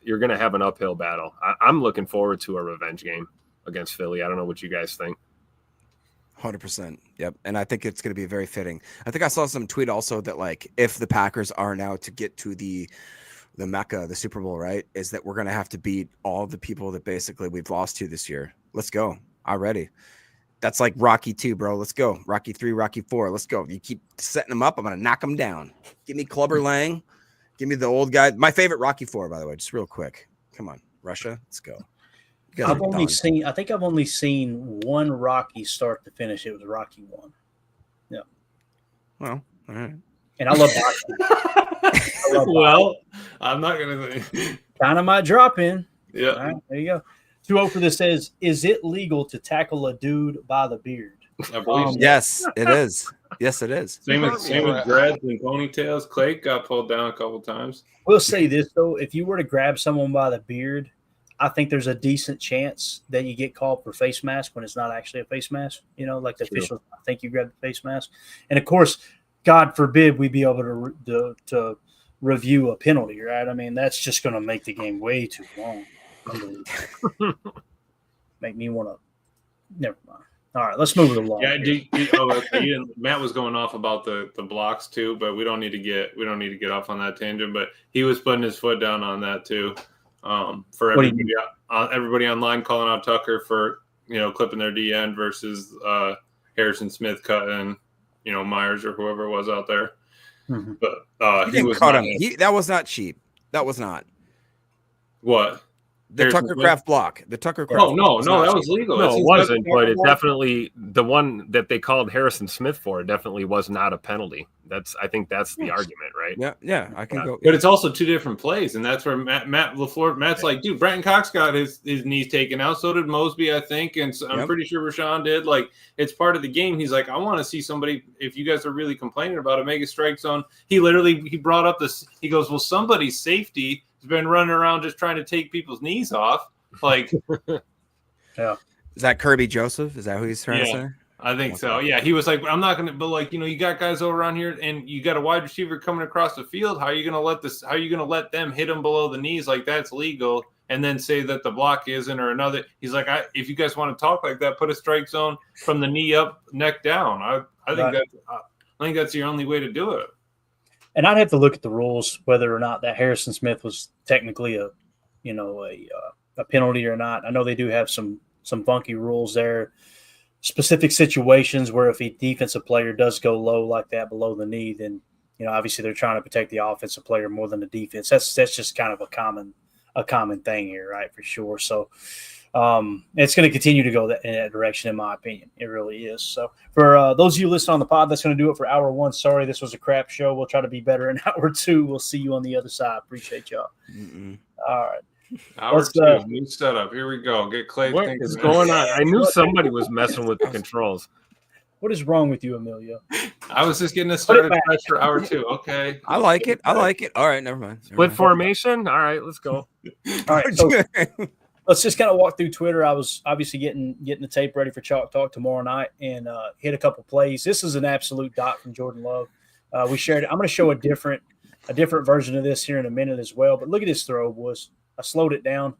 you're going to have an uphill battle. I'm looking forward to a revenge game against Philly. I don't know what you guys think. 100%. Yep. And I think it's going to be very fitting. I think I saw some tweet also that, like, if the Packers are now to get to the the Mecca, the Super Bowl, right? Is that we're going to have to beat all the people that basically we've lost to this year. Let's go. Already. That's like Rocky 2, bro. Let's go. Rocky 3, Rocky 4. Let's go. You keep setting them up, I'm going to knock them down. Give me Clubber Lang. Give me the old guy. My favorite Rocky 4, by the way, just real quick. Come on, Russia. Let's go. I think I've only seen one Rocky start to finish. It was Rocky 1. Yeah. Well, all right. And I love boxing. Well, I'm not going to. Kind of might drop in. Yeah. All right, there you go. 2-0 for this says, is it legal to tackle a dude by the beard? I believe so. Yes, it is. Yes, it is. Same with dreads and ponytails. Clay got pulled down a couple times. We'll say this, though. If you were to grab someone by the beard, I think there's a decent chance that you get called for face mask when it's not actually a face mask. You know, like the officials, I think you grabbed the face mask. And, of course, God forbid we be able to review a penalty, right? I mean, that's just going to make the game way too long. Make me want to – never mind. All right, let's move it along. Yeah, Matt was going off about the blocks too, but we don't need to get off on that tangent. But he was putting his foot down on that too. For everybody online calling out Tucker for clipping their D end versus Harrison Smith cutting Myers or whoever it was out there. Mm-hmm. But he was cut him. That was not cheap. That was not what. The Tucker Craft block. The Tucker Craft. Oh, no, that was legal. No, it wasn't, but it definitely, the one that they called Harrison Smith for definitely was not a penalty. I think that's the argument, right? Yeah, I can go. But it's also two different plays, and that's where Matt's like, dude, Brenton Cox got his knees taken out. So did Mosby, I think, and I'm pretty sure Rashawn did. Like, it's part of the game. He's like, I want to see somebody, if you guys are really complaining about it, make a strike zone. He brought up this, he goes, well, somebody's safety been running around just trying to take people's knees off. Like, yeah. Is that Kirby Joseph? Is that who he's trying to say? I think so. Yeah. He was like, I'm not going to, but like, you got guys over around here and you got a wide receiver coming across the field. How are you going to let them hit them below the knees? Like, that's legal. And then say that the block isn't or another. He's like, if you guys want to talk like that, put a strike zone from the knee up, neck down. I think that's the only way to do it. And I'd have to look at the rules whether or not that Harrison Smith was technically a penalty or not. I know they do have some funky rules there. Specific situations where if a defensive player does go low like that below the knee, then obviously they're trying to protect the offensive player more than the defense. That's just kind of a common thing here, right? For sure. So it's going to continue to go in that direction, in my opinion. It really is. So for those of you listening on the pod, that's going to do it for hour 1. Sorry, this was a crap show. We'll try to be better in hour 2. We'll see you on the other side. Appreciate y'all. All right. Hour 2, new setup. Here we go. Get Clay. What is going on? I knew somebody was messing with the controls. What is wrong with you, Emilio? I was just getting us started for hour 2. Okay. I like it. All right, never mind. Split formation. All right, let's go. All right. So, let's just kind of walk through Twitter. I was obviously getting the tape ready for Chalk Talk tomorrow night and hit a couple plays. This is an absolute dot from Jordan Love. We shared it. I'm going to show a different version of this here in a minute as well. But look at this throw, boys. I slowed it down.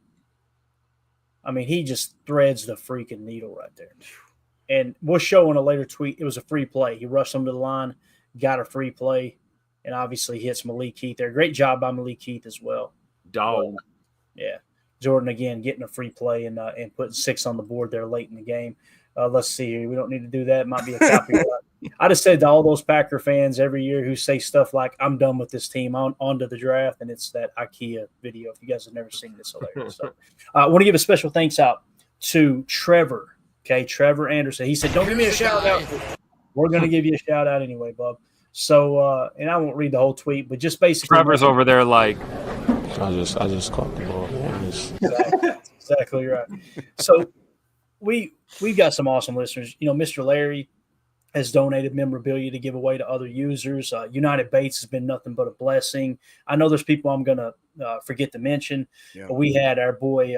I mean, he just threads the freaking needle right there. And we'll show in a later tweet. It was a free play. He rushed him to the line, got a free play, and obviously hits Malik Heath there. Great job by Malik Heath as well. Dog. Yeah. Jordan, again, getting a free play and putting 6 on the board there late in the game. Let's see here. We don't need to do that. It might be a copyright. I just said to all those Packer fans every year who say stuff like, I'm done with this team, on to the draft, and it's that IKEA video. If you guys have never seen this, hilarious. So, I want to give a special thanks out to Trevor. Okay, Trevor Anderson. He said, don't give me a shout-out. We're going to give you a shout-out anyway, bub. So, and I won't read the whole tweet, but just basically – Trevor's over there like – I just caught the ball. Exactly right. So we've got some awesome listeners. Mr. Larry has donated memorabilia to give away to other users. United Bates has been nothing but a blessing. I know there's people I'm going to forget to mention, but we had our boy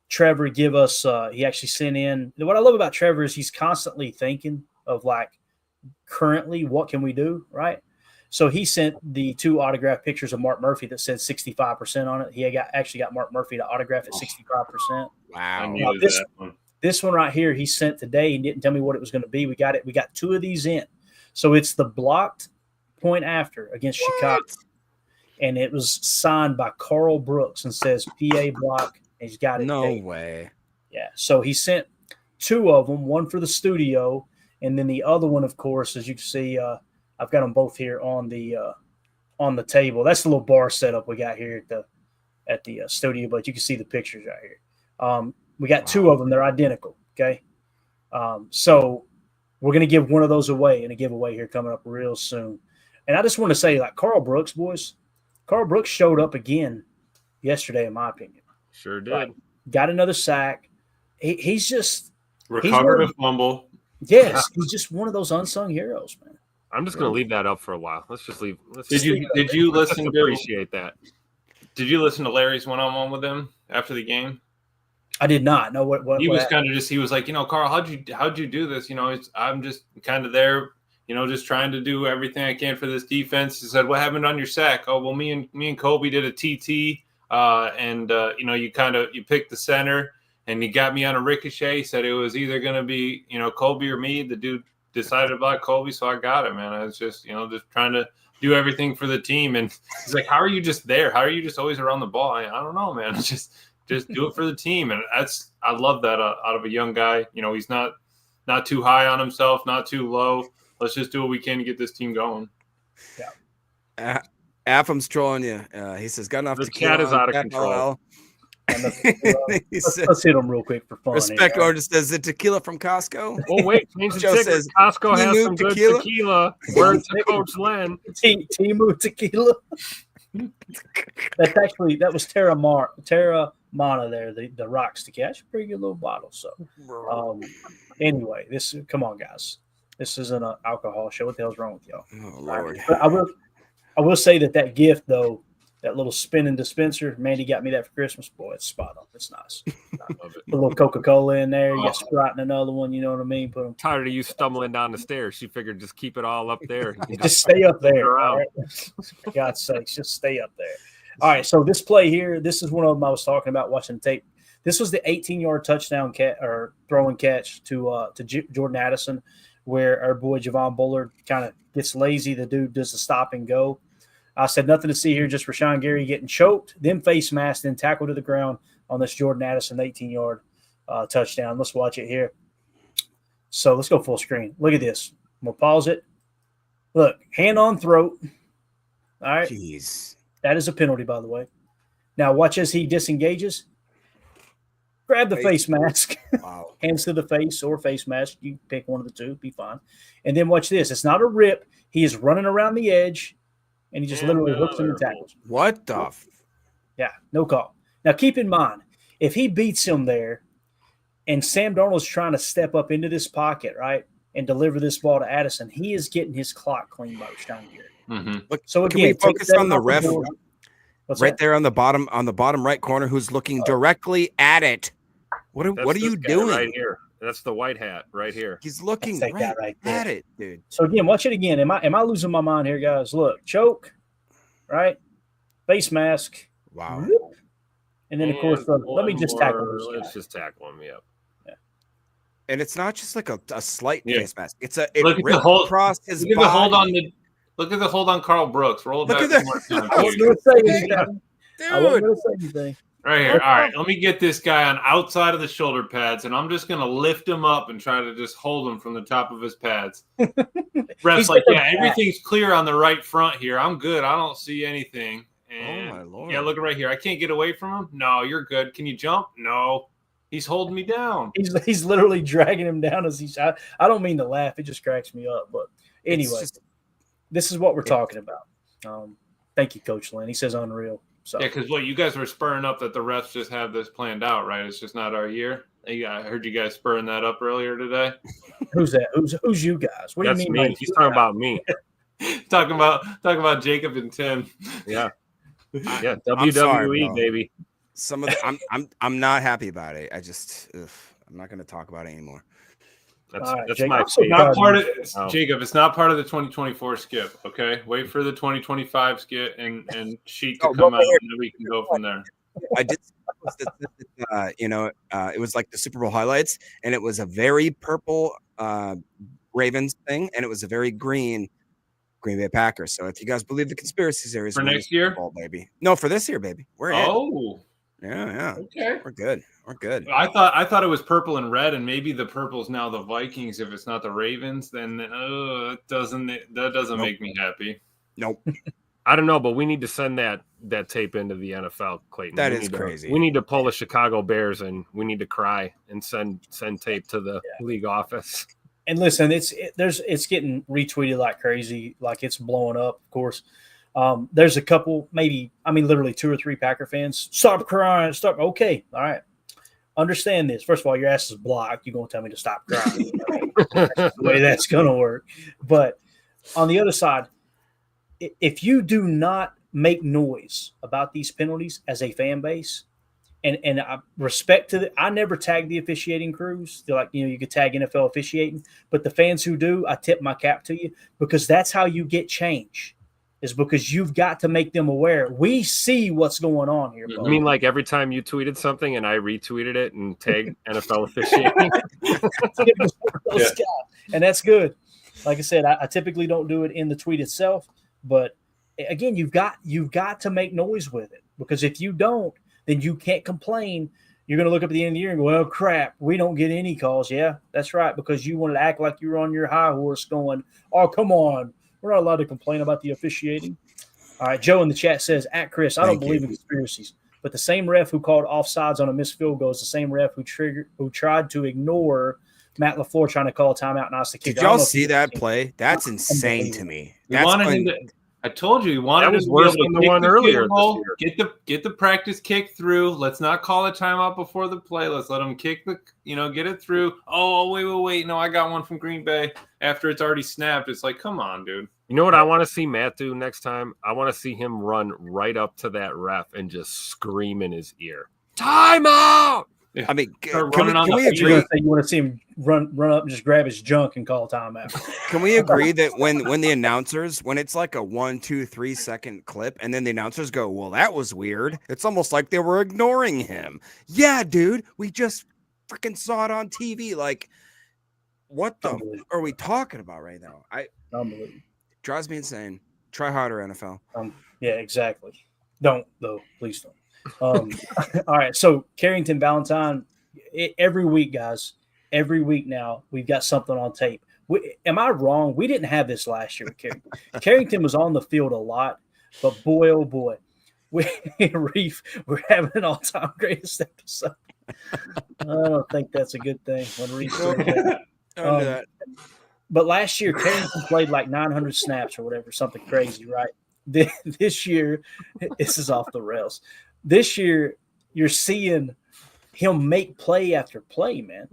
Trevor give us he actually sent in. What I love about Trevor is he's constantly thinking of like currently what can we do, right? So he sent the 2 autographed pictures of Mark Murphy that said 65% on it. He actually got Mark Murphy to autograph at 65%. Wow. This one right here he sent today. He didn't tell me what it was going to be. We got 2 of these in. So it's the blocked point after against Chicago. and it was signed by Carl Brooks and says PA block. And he's got it. No dated. way. Yeah. So he sent 2 of them, one for the studio, and then the other one, of course, as you can see, I've got them both here on the table. That's the little bar setup we got here at the studio, but you can see the pictures right here. We got 2 of them. They're identical. Okay. So we're going to give one of those away in a giveaway here coming up real soon. And I just want to say, like, Carl Brooks, boys, Carl Brooks showed up again yesterday, in my opinion. Sure did. Right. Got another sack. He's just Recovered a fumble. Yes, he's just one of those unsung heroes, man. I'm just going to leave that up for a while. Let's just leave. Did you listen to appreciate that? Did you listen to Larry's one-on-one with him after the game? I did not know what He was kind of just. He was like, Carl, how'd you do this? I'm just kind of there, just trying to do everything I can for this defense. He said, what happened on your sack? Oh, well, me and Kobe did a TT, and you picked the center, and you got me on a ricochet. He said it was either going to be Kobe or me. The dude decided about Kobe, so I got it, man. I was just just trying to do everything for the team. And he's like, how are you just there? How are you just always around the ball? I don't know, man. Just do it for the team. And I love that out of a young guy. He's not too high on himself, not too low. Let's just do what we can to get this team going. Yeah. Afam's trolling you. He says, got enough The tequila cat is on out of Cat control. LL." He said, let's hit them real quick for fun. Respect here. Artist says, the tequila from Cosco? Oh, wait. Change the Joe ticket. says, Costco has Timu some good tequila? tequila. Where's the Coach Len? Timu tequila. That was Terra Mana there, the Rocks tequila. That's a pretty good little bottle. So anyway, come on, guys. This isn't an alcohol show. What the hell's wrong with y'all? Oh, Lord. But I will say that gift though, that little spinning dispenser, Mandy got me that for Christmas. Boy, it's spot on. It's nice. Love it. A little Coca-Cola in there. You got Sprite in another one. You know what I mean? Put them. Tired of you stumbling down the stairs. She figured just keep it all up there. Just stay up there. around. All right? For God's sakes, just stay up there. All right, so this play here, this is one of them I was talking about watching the tape. This was the 18-yard touchdown throwing catch to Jordan Addison, where our boy Javon Bullard kind of gets lazy. The dude does the stop and go. I said nothing to see here, just Rashawn Gary getting choked, then face masked, then tackled to the ground on this Jordan Addison 18-yard touchdown. Let's watch it here. So let's go full screen. Look at this. I'm going to pause it. Look, hand on throat. All right. Jeez. That is a penalty, by the way. Now watch as he disengages. Grab the face mask. Wow. Hands to the face or face mask. You pick one of the two. Be fine. And then watch this. It's not a rip. He is running around the edge, and he just literally hooks him and tackles. What the? Yeah, no call. Now keep in mind, if he beats him there, and Sam Darnold's trying to step up into this pocket, right, and deliver this ball to Addison, he is getting his clock cleaned by Rashawn Gary. Mm-hmm. Look, So can we again, focus on the ref What's right that? there on the bottom right corner who's looking directly at it? What That's are you this guy doing? right here? That's the white hat right here. He's looking That's that guy right, right there. at it, dude. So again, watch it again. Am I losing my mind here, guys? Look, choke, right? Face mask, Wow. and then of course, let me just tackle this guy. Let's just tackle him. Yep. And it's not just like a slight Yeah. face mask. It Look at the ripped hold- across his Look at body. the hold on Carl Brooks. Roll it Look back at that. one more time, I wasn't please. going to say anything. I wasn't Dude. going to say anything. Right here. All right. Let me get this guy on outside of the shoulder pads, and I'm just going to lift him up and try to just hold him from the top of his pads. Ref's He's like, got yeah, the back. everything's clear on the right front here. I'm good. I don't see anything. Oh, And my Lord. yeah, look right here. I can't get away from him. No, you're good. Can you jump? No. He's holding me down. He's literally dragging him down as he's. I don't mean to laugh. It just cracks me up. But It's anyway, just- this is what we're talking about. Thank you, Coach Lynn. He says unreal. So Yeah, because you guys were spurring up that the refs just have this planned out, right? It's just not our year. I heard you guys spurring that up earlier today. who's that? Who's you guys? What That's do you mean? me. He's talking about me. talking about Jacob and Tim. Yeah. Yeah. I'm sorry, WWE, bro. baby. Some of the I'm not happy about it. I just I'm not going to talk about it anymore. That's All right, that's Jake, my I'm so favorite. proud Not part of Oh. Jacob. It's not part of the 2024 skip. Okay, wait for the 2025 skit and sheet to Oh, come go out, ahead. and then we can go from there. I did it was like the Super Bowl highlights, and it was a very purple Ravens thing, and it was a very green Green Bay Packers. So if you guys believe the conspiracy theories For we're next Super year? Bowl, baby. No, for this year, baby. We're in. Oh, Yeah. okay. We're good. We're good. I thought it was purple and red, and maybe the purple's now the Vikings. If it's not the Ravens, then that doesn't Nope. make me happy. Nope. I don't know, but we need to send that tape into the NFL, Clayton. That We is need to- crazy. We need to pull the Chicago Bears, and we need to cry and send tape to the league office. And listen, it's getting retweeted like crazy, like it's blowing up. Of course, there's a couple, literally 2 or 3 Packer fans. Stop crying. Stop. Okay, all right. Understand this. First of all, your ass is blocked. You're gonna tell me to stop crying. That's the way that's gonna work. But on the other side, if you do not make noise about these penalties as a fan base, and I respect to I never tag the officiating crews. They're like, you could tag NFL officiating, but the fans who do, I tip my cap to you, because that's how you get change, is because you've got to make them aware. We see what's going on here. I mean, like every time you tweeted something and I retweeted it and tagged NFL officiating. And that's good. Like I said, I typically don't do it in the tweet itself, but again, you've got to make noise with it, because if you don't, then you can't complain. You're going to look up at the end of the year and go, well, crap, we don't get any calls. Yeah, that's right, because you wanted to act like you were on your high horse going, oh, come on. We're not allowed to complain about the officiating. All right, Joe in the chat says, at Chris, I don't believe in conspiracies, but the same ref who called offsides on a missed field goal is the same ref who tried to ignore Matt LaFleur trying to call a timeout and ask the kicker. Did y'all see that play? That's insane to me. I told you, he wanted was to worse be able than to the kick one the earlier field goal, this year. get the practice kick through. Let's not call a timeout before the play. Let's let him kick get it through. Oh, wait. No, I got one from Green Bay after it's already snapped. It's like, come on, dude. You know what I want to see Matt do next time? I want to see him run right up to that ref and just scream in his ear, timeout! I mean, Start can running on we the agree? You want to see him run up and just grab his junk and call a timeout. Can we agree that when the announcers, when it's like a 1, 2, 3 second clip, and then the announcers go, well, that was weird. It's almost like they were ignoring him. Yeah, dude, we just freaking saw it on TV. Like, what the are we talking about right now? Unbelievable. Drives me insane. Try harder, NFL. Yeah, exactly. Don't, though. Please don't. All right. So Carrington Valentine, every week, guys, every week now, we've got something on tape. Am I wrong? We didn't have this last year with Carrington. Carrington was on the field a lot, but boy, oh boy, Reef, we're having an all-time greatest episode. I don't think that's a good thing when Reef said that. But last year, Carrington played like 900 snaps or whatever, something crazy, right? This year, this is off the rails. This year, you're seeing him make play after play, man.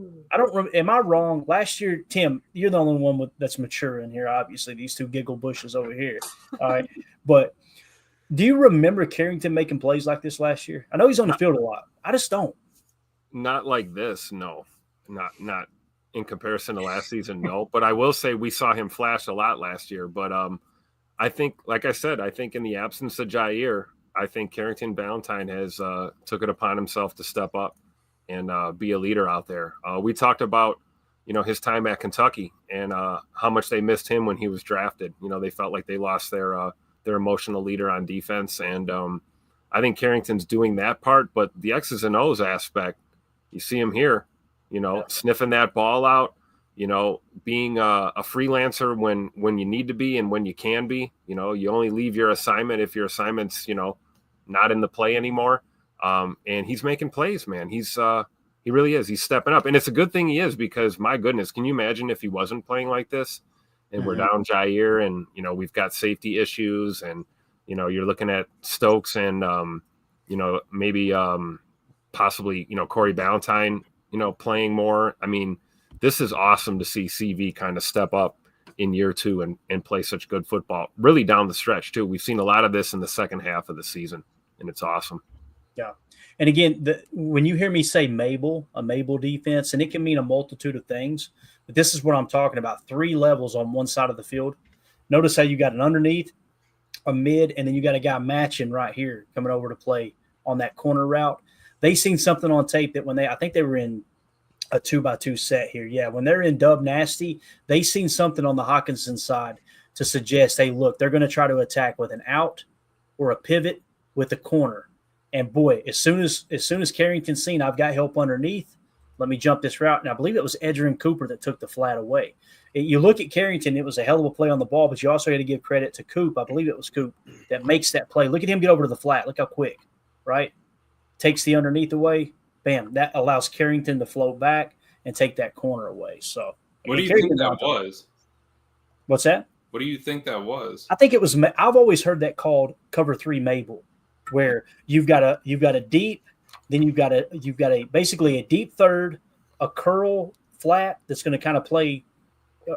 Am I wrong? Last year, Tim, you're the only one that's mature in here, obviously, these 2 giggle bushes over here. All right. But do you remember Carrington making plays like this last year? I know he's on the field a lot. I just don't. Not like this, no. Not in comparison to last season, no. But I will say we saw him flash a lot last year. But I think, like I said, I think in the absence of Jair, I think Carrington Valentine has took it upon himself to step up and be a leader out there. We talked about, his time at Kentucky and how much they missed him when he was drafted. They felt like they lost their emotional leader on defense. And I think Carrington's doing that part, but the X's and O's aspect, you see him here, sniffing that ball out, being a freelancer when you need to be and when you can be. You only leave your assignment if your assignment's, not in the play anymore. And he's making plays, man. He really is. He's stepping up. And it's a good thing he is, because my goodness, can you imagine if he wasn't playing like this and we're down Jair and, we've got safety issues and, you're looking at Stokes and, maybe possibly, Corey Ballantyne, playing more. I mean, this is awesome to see CV kind of step up in year 2 and play such good football, really down the stretch too. We've seen a lot of this in the second half of the season, and it's awesome. Yeah. And again, when you hear me say a Mabel defense, and it can mean a multitude of things, but this is what I'm talking about. 3 levels on one side of the field. Notice how you got an underneath, a mid, and then you got a guy matching right here coming over to play on that corner route. They seen something on tape that I think they were in a 2x2 set here. Yeah, when they're in dub nasty, they seen something on the Hawkinson side to suggest, hey, look, they're going to try to attack with an out or a pivot with a corner. And boy, as soon as Carrington's seen I've got help underneath, let me jump this route. And I believe it was Edgerrin Cooper that took the flat away. You look at Carrington, it was a hell of a play on the ball, but you also had to give credit to Coop. I believe it was Coop that makes that play. Look at him get over to the flat. Look how quick, right? Takes the underneath away. Bam. That allows Carrington to float back and take that corner away. So what do you think that was? What's that? What do you think that was? I think it was. I've always heard that called cover 3 Mabel, where you've got a deep, then you've got a basically a deep third, a curl flat that's going to kind of play,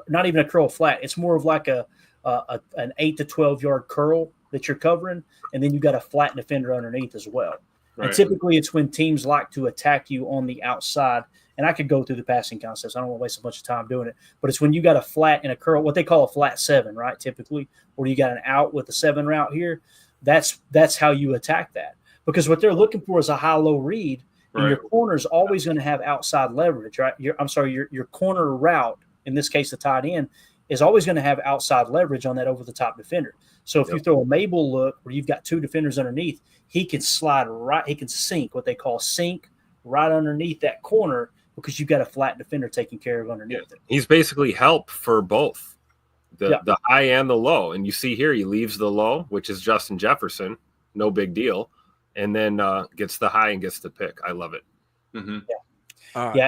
not even a curl flat. It's more of like an 8 to 12 yard curl that you're covering, and then you've got a flat defender underneath as well. Right. And typically, it's when teams like to attack you on the outside. And I could go through the passing concepts. I don't want to waste a bunch of time doing it. But it's when you got a flat and a curl, what they call a flat 7, right? Typically, where you got an out with a 7 route here. That's how you attack that. Because what they're looking for is a high-low read, and your corner is always going to have outside leverage, right? Your corner route, in this case the tight end, is always going to have outside leverage on that over-the-top defender. So if you throw a Mabel look where you've got 2 defenders underneath, he can slide right. He can sink, what they call sink, right underneath that corner, because you've got a flat defender taking care of underneath it. He's basically help for both the high and the low. And you see here, he leaves the low, which is Justin Jefferson. No big deal. And then gets the high and gets the pick. I love it. Mm-hmm.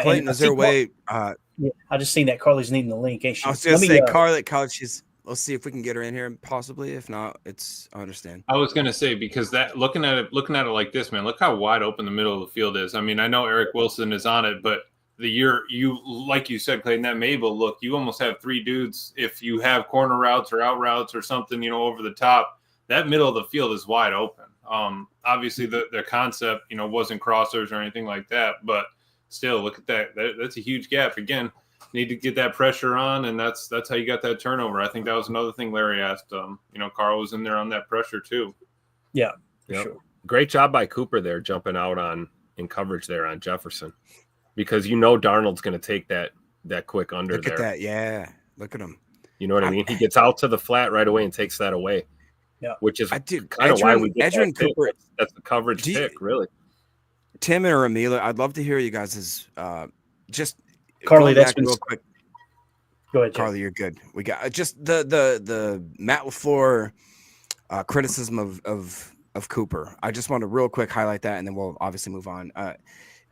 Clayton, is there a way? I just seen that Carly's needing the link. Ain't she? I was going to say, Carly, let's see if we can get her in here. Possibly. If not, I understand. I was going to say, because that looking at it like this, man, look how wide open the middle of the field is. I mean, I know Eric Wilson is on it, but like you said, Clayton, that Mabel look, you almost have 3 dudes. If you have corner routes or out routes or something, over the top, that middle of the field is wide open. Obviously the concept, wasn't crossers or anything like that, but still look at that. That's a huge gap. Again, need to get that pressure on, and that's how you got that turnover. I think that was another thing Larry asked. Carl was in there on that pressure too. Yeah, sure. Great job by Cooper there, jumping out in coverage there on Jefferson. Because Darnold's going to take that quick under there. Look at that, yeah. Look at him. You know what I mean? He gets out to the flat right away and takes that away. Yeah, which is kind of why we get Edgerrin Cooper. That's the coverage pick, really. Tim or Amelia, I'd love to hear you guys' just Carly. That's real quick. Go ahead, Carly. You're good. We got just the Matt LaFleur criticism of Cooper. I just want to real quick highlight that, and then we'll obviously move on.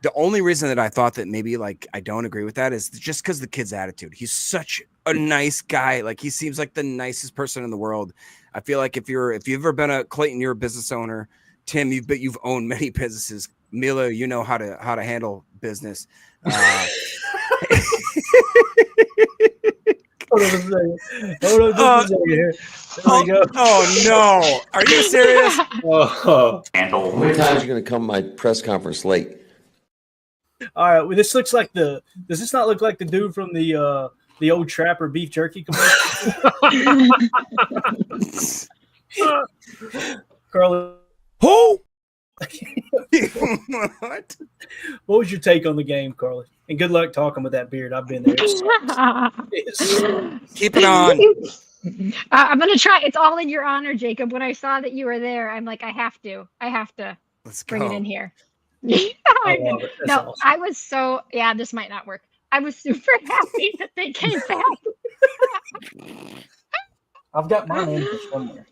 The only reason that I thought that maybe I don't agree with that is just because the kid's attitude. He's such a nice guy. Like, he seems like the nicest person in the world. I feel like if you've ever been a Clayton, you're a business owner. Tim, you've owned many businesses. Mila, you know how to handle business. Oh no! Are you serious? How many times are you going to come to my press conference late? All right, well, this looks like does this not look like the dude from the old Trapper beef jerky commercial? Carly, who? What was your take on the game, Carly? And good luck talking with that beard. I've been there. Keep it on. I'm gonna try. It's all in your honor, Jacob. When I saw that you were there, I'm like, I have to Let's bring go. it in here. Awesome. I was so this might not work. I was super happy that they came back. I've got mine in somewhere.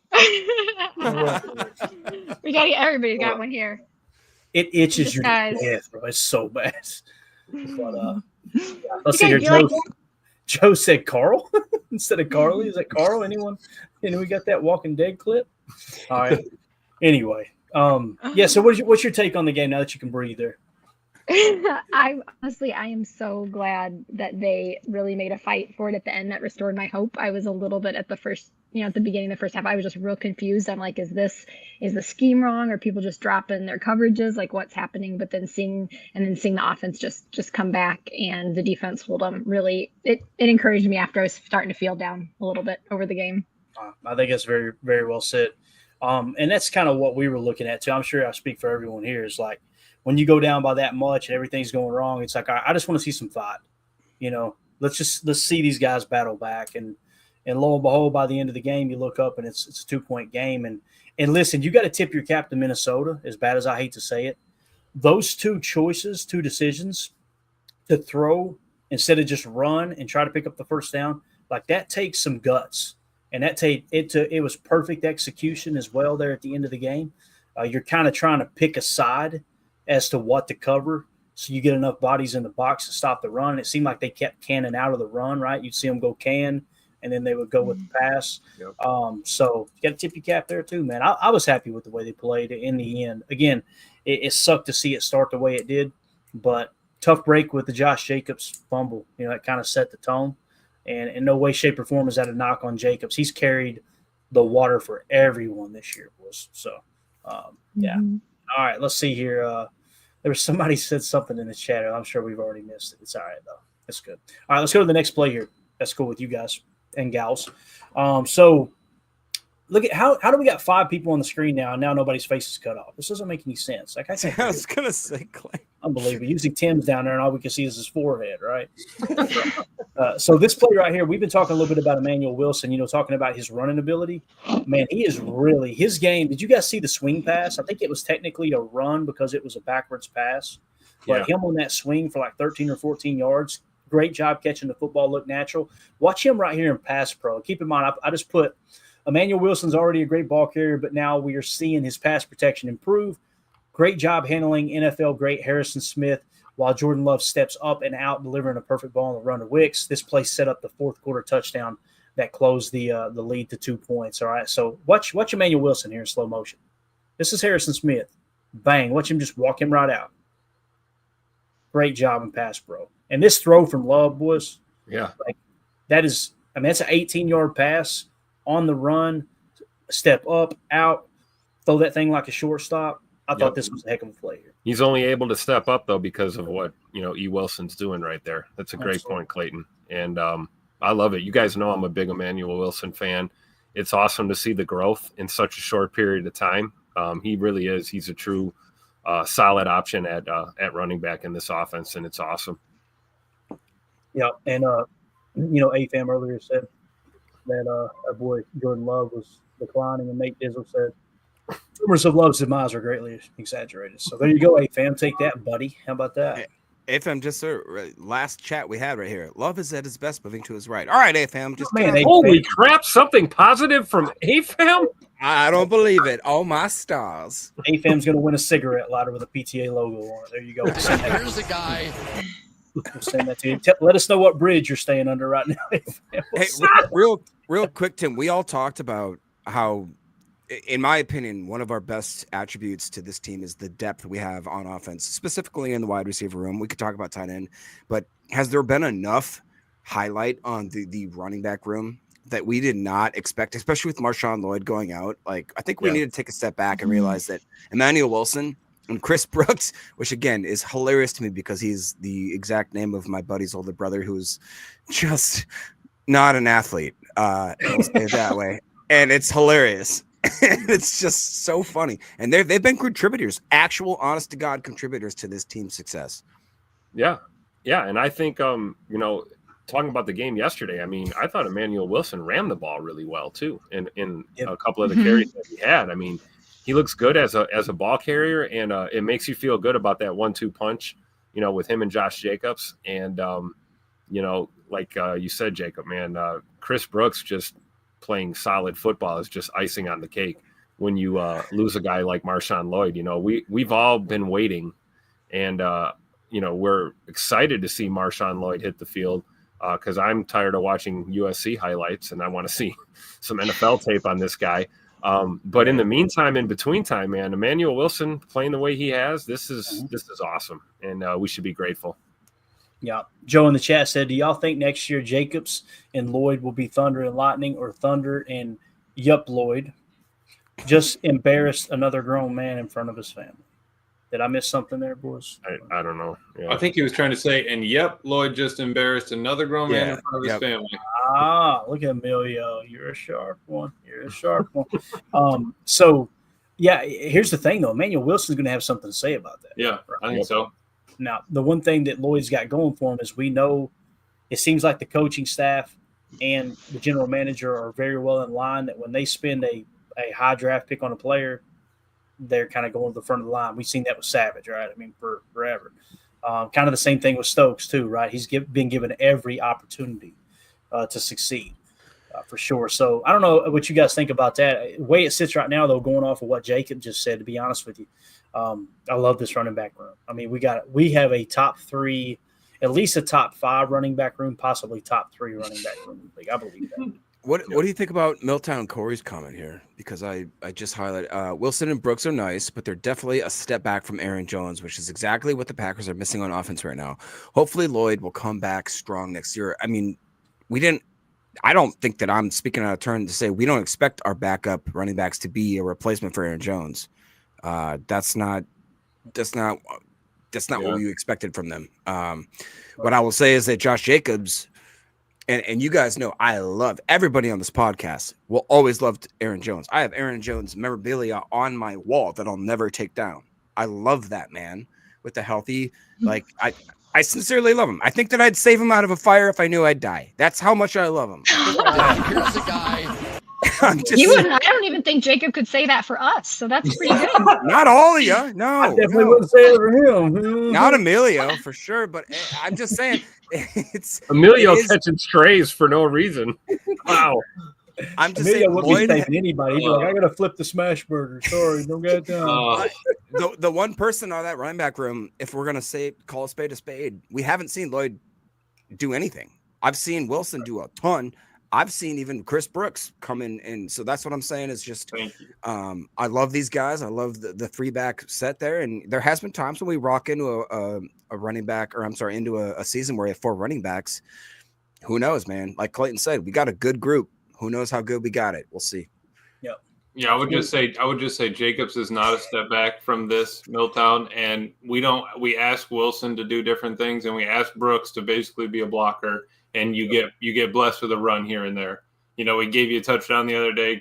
Everybody's got one here. It itches your Guys. death, bro. It's so bad. But let's You see here. guys, you like Joe said Carl instead of Carly. Is that Carl? Anyone? And we got that Walking Dead clip. All right. Anyway, so what's your take on the game now that you can breathe there? I am so glad that they really made a fight for it at the end. That restored my hope. I was a little bit at the beginning of the first half, I was just real confused. I'm like, is the scheme wrong? Are people just dropping their coverages? Like, what's happening? But then seeing the offense just come back and the defense hold them, really, it encouraged me after I was starting to feel down a little bit over the game. I think that's very, very well said. And that's kind of what we were looking at too. I'm sure I speak for everyone here. Is like, when you go down by that much and everything's going wrong, it's like, I just want to see some fight. Let's see these guys battle back. And And lo and behold, by the end of the game, you look up and it's a 2-point game. And listen, you got to tip your cap to Minnesota, as bad as I hate to say it. Those two decisions to throw instead of just run and try to pick up the first down, like that takes some guts. And it was perfect execution as well there at the end of the game. You're kind of trying to pick a side as to what to cover so you get enough bodies in the box to stop the run. It seemed like they kept canning out of the run, right? You'd see them go can, and then they would go with the pass. Yep. So you got to tip your cap there too, man. I was happy with the way they played in the end. Again, it sucked to see it start the way it did, but tough break with the Josh Jacobs fumble. That kind of set the tone. And in no way, shape, or form is that a knock on Jacobs. He's carried the water for everyone this year, boys. So, yeah. All right, let's see here. There was somebody said something in the chat. I'm sure we've already missed it. It's all right, though. That's good. All right, let's go to the next play here. That's cool with you guys and gals. So look at how do we got 5 people on the screen now, and now nobody's face is cut off? This doesn't make any sense. Like I was going to say, Clay. Unbelievable. Usually Tim's down there, and all we can see is his forehead, right? So this play right here, we've been talking a little bit about Emmanuel Wilson, talking about his running ability. Man, he is really – his game – did you guys see the swing pass? I think it was technically a run because it was a backwards pass. But him on that swing for like 13 or 14 yards, great job catching the football, looked natural. Watch him right here in pass pro. Keep in mind, I just put Emmanuel Wilson's already a great ball carrier, but now we are seeing his pass protection improve. Great job handling NFL great Harrison Smith while Jordan Love steps up and out, delivering a perfect ball on the run to Wicks. This play set up the fourth quarter touchdown that closed the lead to 2 points. All right, so watch Emmanuel Wilson here in slow motion. This is Harrison Smith. Bang, watch him just walk him right out. Great job in pass pro. And this throw from Love, boys, that's an 18-yard pass on the run, step up, out, throw that thing like a shortstop. I thought this was a heck of a play here. He's only able to step up, though, because of what, E. Wilson's doing right there. That's a great point, Clayton. And I love it. You guys know I'm a big Emmanuel Wilson fan. It's awesome to see the growth in such a short period of time. He really is. He's a true solid option at running back in this offense, and it's awesome. Yeah, and, AFAM earlier said that our boy Jordan Love was declining, and Nate Dizzle said, rumors of Love's demise are greatly exaggerated. So there you go, AFAM. Take that, buddy. How about that? Hey, AFAM, just last chat we had right here. Love is at his best, moving to his right. All right, AFAM. Holy crap! Something positive from AFAM? I don't believe it. Oh, my stars. AFAM's going to win a cigarette lighter with a PTA logo on it. There you go. Here's the guy. We'll send that to you. Let us know what bridge you're staying under right now. Hey, real quick, Tim, we all talked about how, in my opinion, one of our best attributes to this team is the depth we have on offense, specifically in the wide receiver room. We could talk about tight end, but has there been enough highlight on the running back room that we did not expect, especially with Marshawn Lloyd going out? Like, I think we need to take a step back and realize that Emmanuel Wilson and Chris Brooks, which again is hilarious to me because he's the exact name of my buddy's older brother, who's just not an athlete. I'll say it that way. And it's hilarious. It's just so funny. And they've been contributors, actual honest to God contributors to this team's success. Yeah. Yeah. And I think, talking about the game yesterday, I mean, I thought Emmanuel Wilson ran the ball really well too. In a couple of the carries that he had. I mean, he looks good as a ball carrier, and it makes you feel good about that 1-2 punch, with him and Josh Jacobs. And, like you said, Jacob, man, Chris Brooks just playing solid football is just icing on the cake when you lose a guy like Marshawn Lloyd. We've all been waiting, and, we're excited to see Marshawn Lloyd hit the field because I'm tired of watching USC highlights, and I want to see some NFL tape on this guy. But in the meantime, in between time, man, Emmanuel Wilson playing the way he has, this is awesome, and we should be grateful. Yeah. Joe in the chat said, do y'all think next year Jacobs and Lloyd will be Thunder and Lightning, or Thunder and Lloyd? Just embarrassed another grown man in front of his family. Did I miss something there, boys? I don't know. Yeah. I think he was trying to say, and Lloyd just embarrassed another grown man in front of his family. Look at Emilio. You're a sharp one. So, here's the thing, though. Emmanuel Wilson's going to have something to say about that. Yeah, I think so. Now, the one thing that Lloyd's got going for him is we know it seems like the coaching staff and the general manager are very well in line that when they spend a high draft pick on a player, they're kind of going to the front of the line. We've seen that with Savage, right? I mean, for forever. Kind of the same thing with Stokes too, right? He's been given every opportunity to succeed. For sure. So I don't know what you guys think about that. The way it sits right now, though, going off of what Jacob just said, to be honest with you, I love this running back room. I mean, we have a top 3, at least a top 5 running back room, possibly top 3 running back room in the league. I believe that. What do you think about Milltown and Corey's comment here? Because I just highlighted Wilson and Brooks are nice, but they're definitely a step back from Aaron Jones, which is exactly what the Packers are missing on offense right now. Hopefully Lloyd will come back strong next year. I mean, I don't think that I'm speaking out of turn to say we don't expect our backup running backs to be a replacement for Aaron Jones. That's not what we expected from them. What I will say is that Josh Jacobs, and you guys know I love everybody on this podcast will always love Aaron Jones. I have Aaron Jones memorabilia on my wall that I'll never take down. I love that man with the healthy, I sincerely love him. I think that I'd save him out of a fire if I knew I'd die. That's how much I love him. Here's a guy. I don't even think Jacob could say that for us, so that's pretty good. Not all of you. No. I definitely wouldn't say it for him. Not Emilio, for sure. But I'm just saying, it's Emilio catching strays for no reason. Wow. I'm just saying, Lloyd anybody. He'd be like, I gotta flip the smash burger. Sorry, don't get down. The one person on that running back room, if we're gonna call a spade, we haven't seen Lloyd do anything. I've seen Wilson do a ton. I've seen even Chris Brooks come in, and so that's what I'm saying is just. I love these guys. I love the 3-back set there, and there has been times when we rock into a running back, or I'm sorry, into a season where we have 4 running backs. Who knows, man? Like Clayton said, we got a good group. Who knows how good we got it? We'll see. Yeah, I would just say Jacobs is not a step back from this Milltown, and we ask Wilson to do different things, and we ask Brooks to basically be a blocker, and you get blessed with a run here and there. You know, we gave you a touchdown the other day,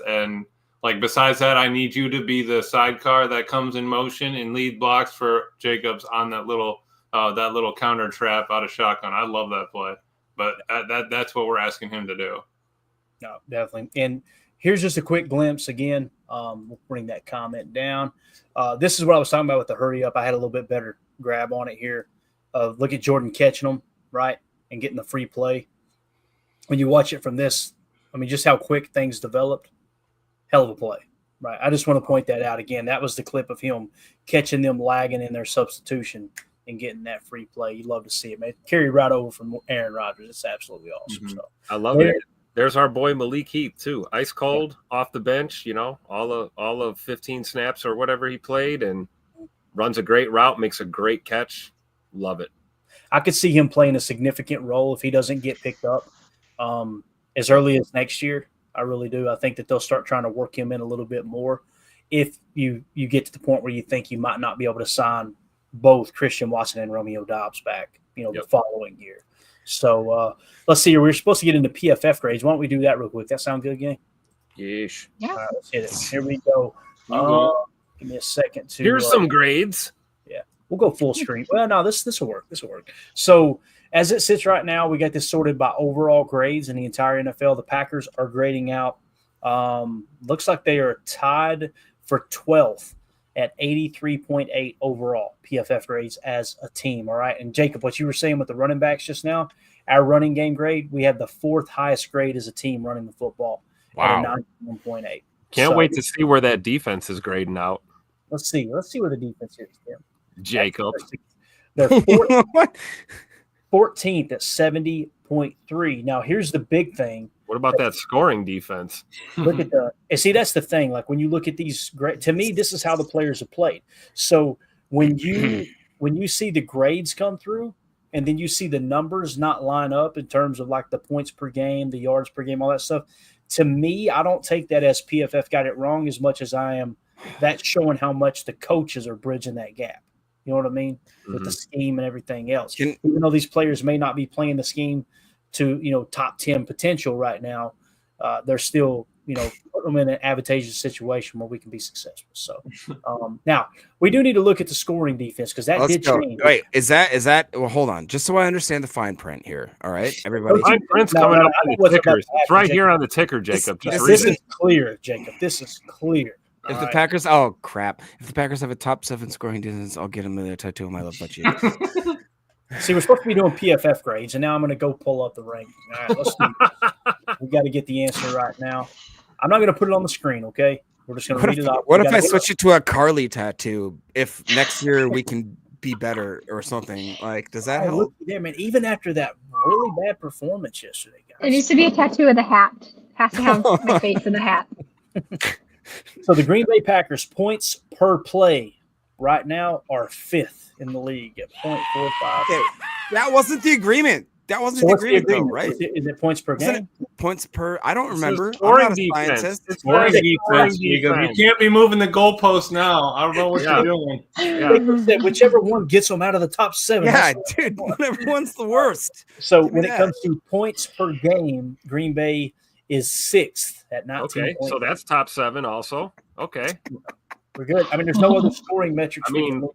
and like besides that, I need you to be the sidecar that comes in motion and lead blocks for Jacobs on that little counter trap out of shotgun. I love that play, but that's what we're asking him to do. No, definitely. And here's just a quick glimpse again. We'll bring that comment down. This is what I was talking about with the hurry up. I had a little bit better grab on it here. Look at Jordan catching them, right, and getting the free play. When you watch it from this, I mean, just how quick things developed. Hell of a play, right? I just want to point that out again. That was the clip of him catching them lagging in their substitution and getting that free play. You love to see it, man. Carry right over from Aaron Rodgers. It's absolutely awesome. Mm-hmm. So I love it. There's our boy Malik Heath too, ice cold off the bench. You know, all of 15 snaps or whatever he played, and runs a great route, makes a great catch. Love it. I could see him playing a significant role if he doesn't get picked up as early as next year. I really do. I think that they'll start trying to work him in a little bit more. If you get to the point where you think you might not be able to sign both Christian Watson and Romeo Doubs back, the following year. So let's see here. We're supposed to get into PFF grades. Why don't we do that real quick? That sound good, gang? Yeesh. Yeah. All right, let's hit it. Here we go. Give me a second to. Here's some grades. Yeah, we'll go full screen. Well, no, this will work. This will work. So as it sits right now, we got this sorted by overall grades in the entire NFL. The Packers are grading out. Looks like they are tied for 12th at 83.8 overall PFF grades as a team. All right. And Jacob, what you were saying with the running backs just now, our running game grade, we have the 4th highest grade as a team running the football. Wow. At a 91.8. Can't wait to see where that defense is grading out. Let's see where the defense is. Tim. Jacob. They're 14th at 70.3. Now, here's the big thing. What about that scoring defense? Look at and see, that's the thing. Like when you look at these, to me, this is how the players have played. So when you see the grades come through, and then you see the numbers not line up in terms of like the points per game, the yards per game, all that stuff. To me, I don't take that as PFF got it wrong as much as I am. That's showing how much the coaches are bridging that gap. You know what I mean? With the scheme and everything else. Even though these players may not be playing the scheme to, top 10 potential right now, they're still, putting them in an advantageous situation where we can be successful. So now we do need to look at the scoring defense because that did change. Wait, is that? Well, hold on, just so I understand the fine print here. All right, everybody. Fine print's coming up on the tickers. It's right here on the ticker, Jacob. This is clear, Jacob. This is clear. If the Packers, oh crap! If the Packers have a top 7 scoring defense, I'll get them a tattoo on my left butt cheek. See, we're supposed to be doing PFF grades, and now I'm going to go pull up the ranking. All right, let's do this. We got to get the answer right now. I'm not going to put it on the screen, okay? We're just going to read it off. What if I switch it to a Carly tattoo? If next year we can be better or something, like, does that help? Yeah, man. Even after that really bad performance yesterday, guys. It needs to be a tattoo of the hat. Has to have my face in the hat. So the Green Bay Packers points per play right now are 5th in the league at 0.45. Okay, that wasn't the agreement. That wasn't the agreement, though, right? Is it points per game? Points per? I don't remember. Scoring I'm not a defense. scientist. It's scoring defense. You can't be moving the goalposts now. I don't know what you're doing. Yeah. Whichever one gets them out of the top 7. Yeah, dude, whatever one's the worst. So when it comes to points per game, Green Bay is 6th at 19. Okay, so that's top 7 also. Okay. We're good. I mean, there's no other scoring metrics. I mean,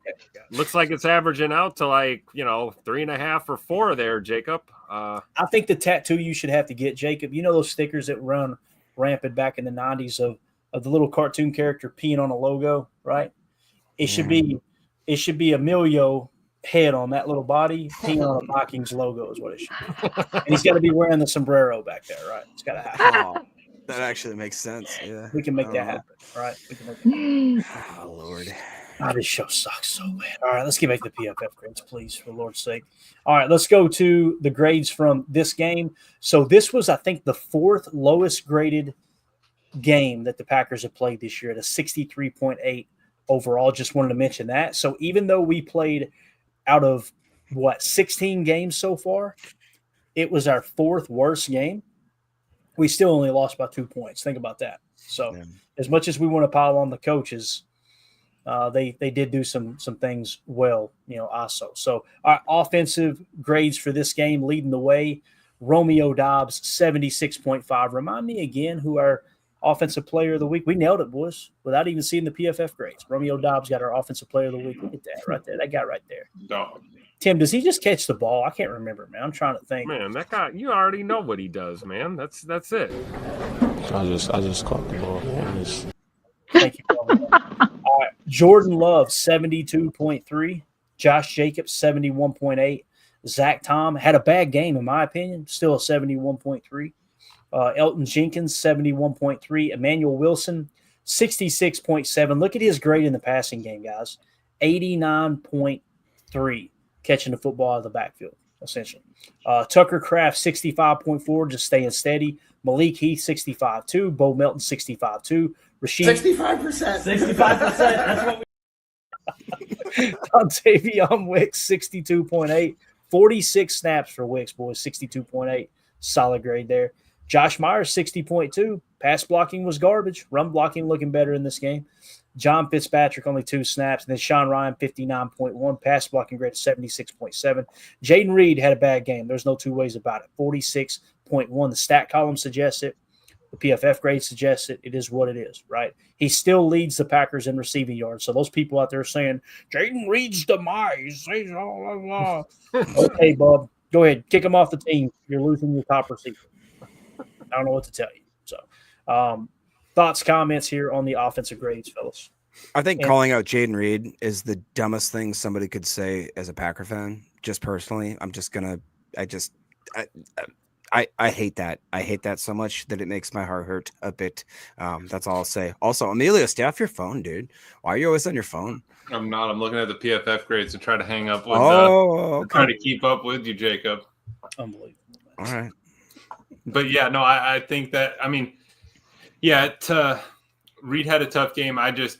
looks like it's averaging out to 3.5 or 4 there, Jacob. I think the tattoo you should have to get, Jacob, you know those stickers that run rampant back in the 90s of the little cartoon character peeing on a logo, right? It should be Emilio head on that little body peeing on a Vikings logo is what it should be. And he's got to be wearing the sombrero back there, right? It's got to happen. That actually makes sense. Yeah, we can make that happen, right? We can make that happen. Oh Lord, this show sucks so bad. All right, let's get back to the PFF grades, please, for the Lord's sake. All right, let's go to the grades from this game. So this was, I think, the 4th lowest graded game that the Packers have played this year at a 63.8 overall. Just wanted to mention that. So even though we played out of 16 games so far, it was our 4th worst game. We still only lost by 2 points. Think about that. So as much as we want to pile on the coaches, they did do some things well, also. So our offensive grades for this game leading the way, Romeo Doubs, 76.5. Remind me again who our offensive player of the week. We nailed it, boys, without even seeing the PFF grades. Romeo Doubs got our offensive player of the week. Look at that right there. That guy right there. Dog. Tim, does he just catch the ball? I can't remember, man. I'm trying to think. Man, that guy, you already know what he does, man. That's it. I just caught the ball. Man. Thank you. All right. Jordan Love, 72.3. Josh Jacobs, 71.8. Zach Tom had a bad game, in my opinion, still a 71.3. Elton Jenkins, 71.3. Emmanuel Wilson, 66.7. Look at his grade in the passing game, guys. 89.3. Catching the football out of the backfield, essentially. Tucker Kraft, 65.4, just staying steady. Malik Heath, 65.2. Bo Melton, 65.2. Rashid 65%. 65%. That's what we Dontavion Wicks, 62.8. 46 snaps for Wicks, boys, 62.8. Solid grade there. Josh Myers, 60.2. Pass blocking was garbage. Run blocking looking better in this game. John Fitzpatrick, only 2 snaps. And then Sean Ryan, 59.1. Pass blocking grade, 76.7. Jaden Reed had a bad game. There's no two ways about it. 46.1. The stat column suggests it. The PFF grade suggests it. It is what it is, right? He still leads the Packers in receiving yards. So those people out there saying, Jaden Reed's demise. Blah, blah. Okay, Bub. Go ahead. Kick him off the team. You're losing your top receiver. I don't know what to tell you. So, thoughts, comments here on the offensive grades, fellas? I think calling out Jaden Reed is the dumbest thing somebody could say as a Packer fan. Just personally, I hate that. I hate that so much that it makes my heart hurt a bit. That's all I'll say. Also, Emilio, stay off your phone, dude. Why are you always on your phone? I'm not. I'm looking at the PFF grades to try to hang up with. Try to keep up with you, Jacob. Unbelievable. All right. But yeah, no, I think that. I mean, yeah, Reed had a tough game.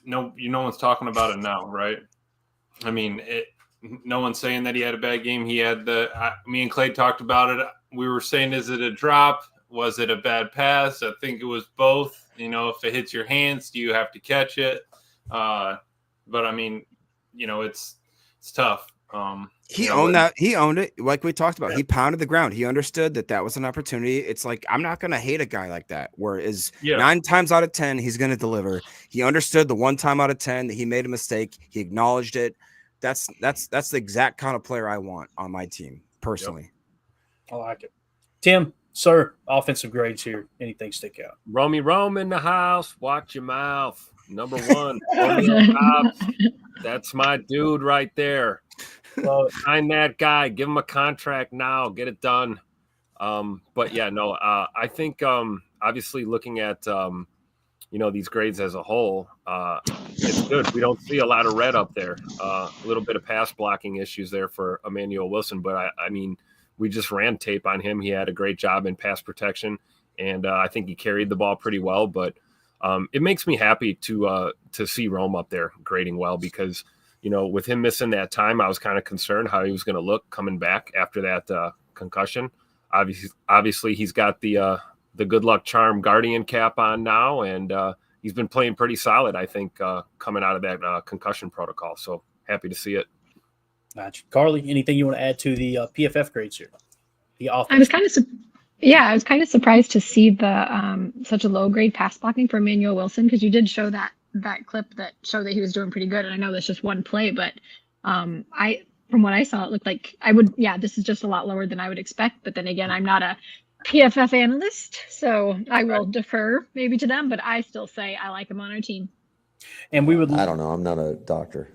No one's talking about it now, right? I mean, no one's saying that he had a bad game. He had me and Clay talked about it. We were saying, is it a drop? Was it a bad pass? I think it was both. If it hits your hands, do you have to catch it? But I mean, it's tough. He owned that. He owned it. Like we talked about, he pounded the ground. He understood that was an opportunity. It's like, I'm not going to hate a guy like that. Whereas 9 times out of 10, he's going to deliver. He understood the 1 time out of 10 that he made a mistake. He acknowledged it. That's the exact kind of player I want on my team personally. I like it. Tim, sir, offensive grades here. Anything stick out? Romy Rome in the house. Watch your mouth. Number 1. Romeo Dobbs. That's my dude right there. Sign that guy. Give him a contract now. Get it done. But yeah, no. I think obviously looking at these grades as a whole, it's good. We don't see a lot of red up there. A little bit of pass blocking issues there for Emmanuel Wilson, but I mean, we just ran tape on him. He had a great job in pass protection, and I think he carried the ball pretty well. But it makes me happy to see Rome up there grading well because. With him missing that time, I was kind of concerned how he was going to look coming back after that concussion. Obviously, he's got the good luck charm guardian cap on now, and he's been playing pretty solid, I think, coming out of that concussion protocol. So happy to see it. Gotcha. Carly, anything you want to add to the PFF grades here? The offense. I was kind of surprised to see the such a low grade pass blocking for Emmanuel Wilson because you did show that clip that showed that he was doing pretty good. And I know that's just one play, but from what I saw, it looked like this is just a lot lower than I would expect. But then again, I'm not a PFF analyst, so I will defer maybe to them, but I still say I like him on our team. And I don't know. I'm not a doctor.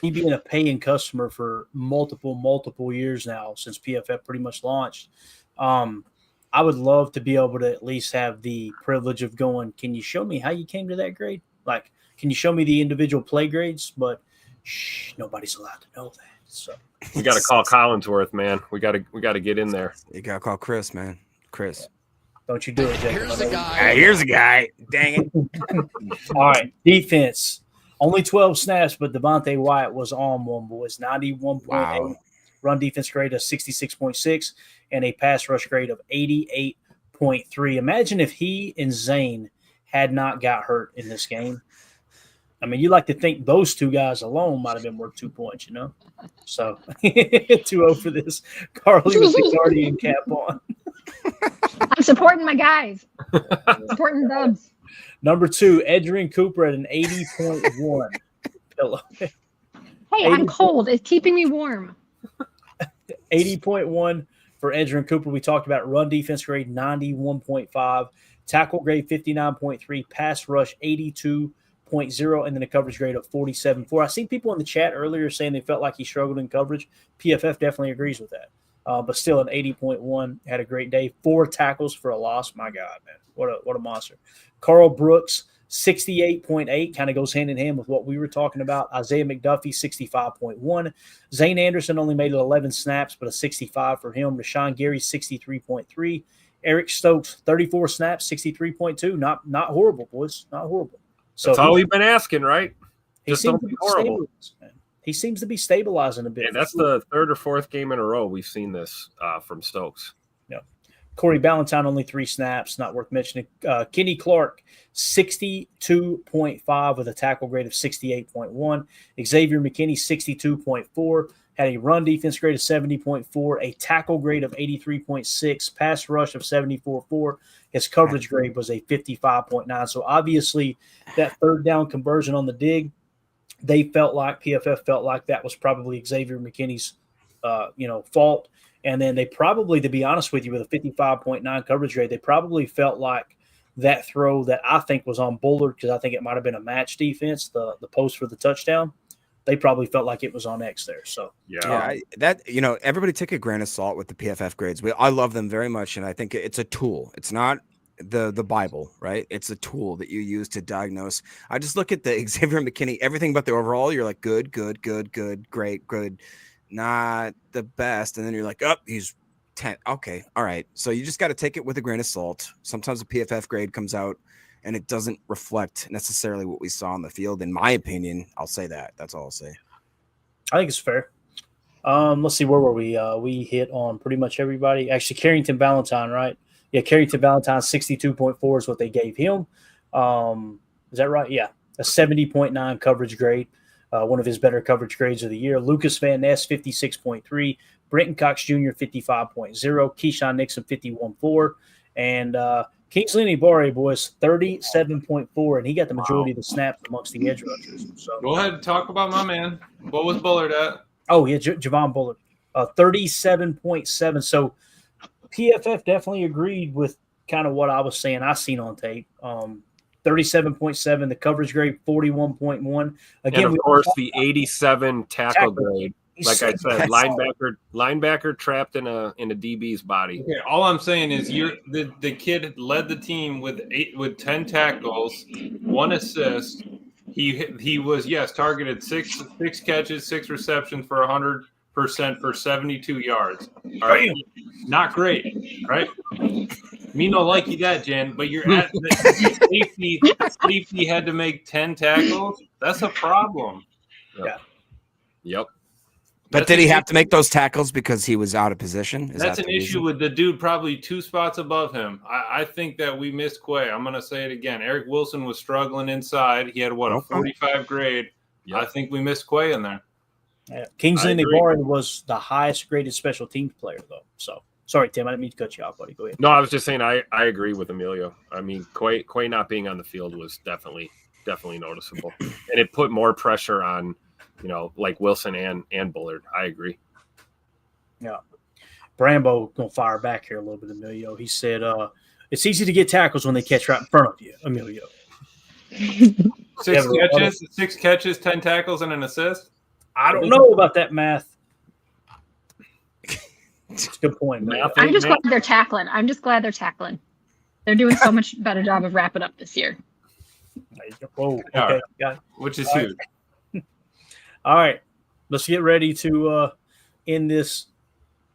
He being a paying customer for multiple years now since PFF pretty much launched. I would love to be able to at least have the privilege of going, can you show me how you came to that grade? Like, can you show me the individual play grades? But nobody's allowed to know that. So we got to call Collinsworth, man. We got to get in there. You got to call Chris, man. Chris. Don't you do it, Jake. Here's a guy. Dang it. All right. Defense. Only 12 snaps, but Devontae Wyatt was on one, boys. 91.8. Wow. Run defense grade of 66.6 and a pass rush grade of 88.3. Imagine if he and Zane had not got hurt in this game. I mean, you like to think those two guys alone might have been worth 2 points, So 2-0 for this. Carly with the guardian cap on. I'm supporting my guys. Supporting Dubs. Number 2, Edgerrin Cooper at an 80.1. Pillow. Hey, I'm cold. It's keeping me warm. 80.1 for Edgerrin Cooper. We talked about run defense grade 91.5, tackle grade 59.3, pass rush 82.0, and then a coverage grade of 47.4. I seen people in the chat earlier saying they felt like he struggled in coverage. PFF definitely agrees with that. But still an 80.1, had a great day. 4 tackles for a loss. My God, man. What a monster. Carl Brooks, 68.8, kind of goes hand in hand with what we were talking about. Isaiah McDuffie, 65.1. Zane Anderson only made 11 snaps, but a 65 for him. Rashawn Gary, 63.3. Eric Stokes, 34 snaps, 63.2. Not horrible, boys. Not horrible. So that's all we've been asking, right? Just don't be horrible. He seems to be stabilizing a bit. Yeah, that's the 3rd or 4th game in a row we've seen this from Stokes. Yeah. Corey Ballantyne, only 3 snaps, not worth mentioning. Kenny Clark, 62.5 with a tackle grade of 68.1. Xavier McKinney, 62.4. Had a run defense grade of 70.4, a tackle grade of 83.6, pass rush of 74.4. His coverage grade was a 55.9. So obviously that 3rd down conversion on the dig, PFF felt like that was probably Xavier McKinney's, fault. And then they probably, to be honest with you, with a 55.9 coverage grade, they probably felt like that throw that I think was on Bullard, because I think it might have been a match defense, the post for the touchdown. They probably felt like it was on X there. So everybody take a grain of salt with the PFF grades. I love them very much, and I think it's a tool. It's not the Bible, right? It's a tool that you use to diagnose. I just look at the Xavier McKinney, everything but the overall. You're like good, great, good, not the best, and then you're like, he's 10. Okay, all right. So you just got to take it with a grain of salt. Sometimes a PFF grade comes out and it doesn't reflect necessarily what we saw on the field. In my opinion, I'll say that. That's all I'll say. I think it's fair. Let's see, where were we? We hit on pretty much everybody. Actually, Carrington Valentine, right? Yeah, Carrington Valentine, 62.4 is what they gave him. Is that right? Yeah, a 70.9 coverage grade. one of his better coverage grades of the year. Lucas Van Ness, 56.3. Brenton Cox Jr., 55.0. Keyshawn Nixon, 51.4. And Kingsley Enagbare, boys, 37.4. And he got the majority of the snaps amongst the edge rushers. So Go ahead and talk about my man. What was Bullard at? Oh, yeah, Javon Bullard, 37.7. So PFF definitely agreed with kind of what I was saying I seen on tape. 37.7, the coverage grade, 41.1. Again, and of course, the 87 tackle grade. Like I said, linebacker trapped in a DB's body. Okay, all I'm saying is the kid led the team with 10 tackles, 1 assist. He was targeted six catches, 6 receptions for 100% for 72 yards. All right, not great, right? Me no like you that, Jen, but you're at the safety had to make 10 tackles. That's a problem. Yep. But did he have to make those tackles because he was out of position? That's an issue with the dude probably 2 spots above him. I think that we missed Quay. I'm going to say it again. Eric Wilson was struggling inside. He had, a 45 grade. Yep. I think we missed Quay in there. Yeah. Kingsley Enagbare was the highest graded special teams player, though. So, sorry, Tim. I didn't mean to cut you off, buddy. Go ahead. No, I was just saying I agree with Emilio. I mean, Quay not being on the field was definitely noticeable. And it put more pressure on – like Wilson and Bullard. I agree. Yeah. Brambo going to fire back here a little bit, Emilio. He said, it's easy to get tackles when they catch right in front of you, Emilio. 6 catches, 10 tackles, and an assist? I don't know about that math. It's a good point, man. I'm just glad they're tackling. They're doing so much better job of wrapping up this year. Whoa, okay. Which is huge. All right, let's get ready to end this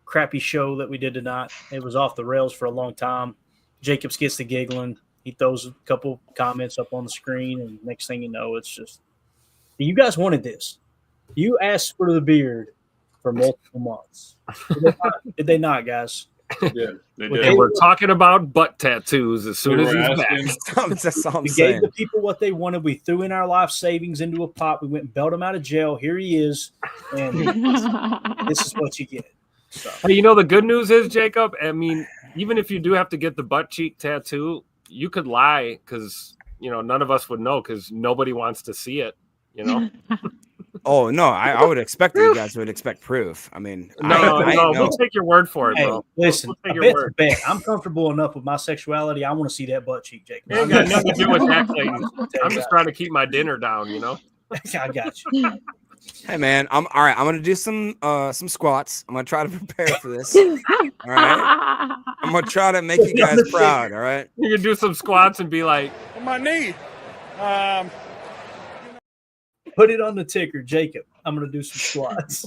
crappy show that we did tonight. It was off the rails for a long time. Jacobs gets to giggling. He throws a couple comments up on the screen, and next thing you know, it's just – you guys wanted this. You asked for the beard for multiple months. Did they not, guys? Yeah, they did. And we're talking about butt tattoos as soon as he's back. That's all I'm we saying. gave the people what they wanted. We threw in our life savings into a pot. We went and bailed him out of jail. Here he is, and this is what you get. So. Hey, the good news is, Jacob, I mean, even if you do have to get the butt cheek tattoo, you could lie because, none of us would know because nobody wants to see it, Oh, no, I would expect that you guys would expect proof. I mean, no, we'll take your word for it, bro. Listen, we'll take your word. I'm comfortable enough with my sexuality. I want to see that butt cheek, Jake. It ain't got nothing to do with that, Clayton. I'm just trying to keep my dinner down, I got you. Hey, man, I'm all right. I'm going to do some squats. I'm going to try to prepare for this. All right? I'm going to try to make you guys proud, all right? You can do some squats and be like, On my knee. Put it on the ticker, Jacob. I'm going to do some squats.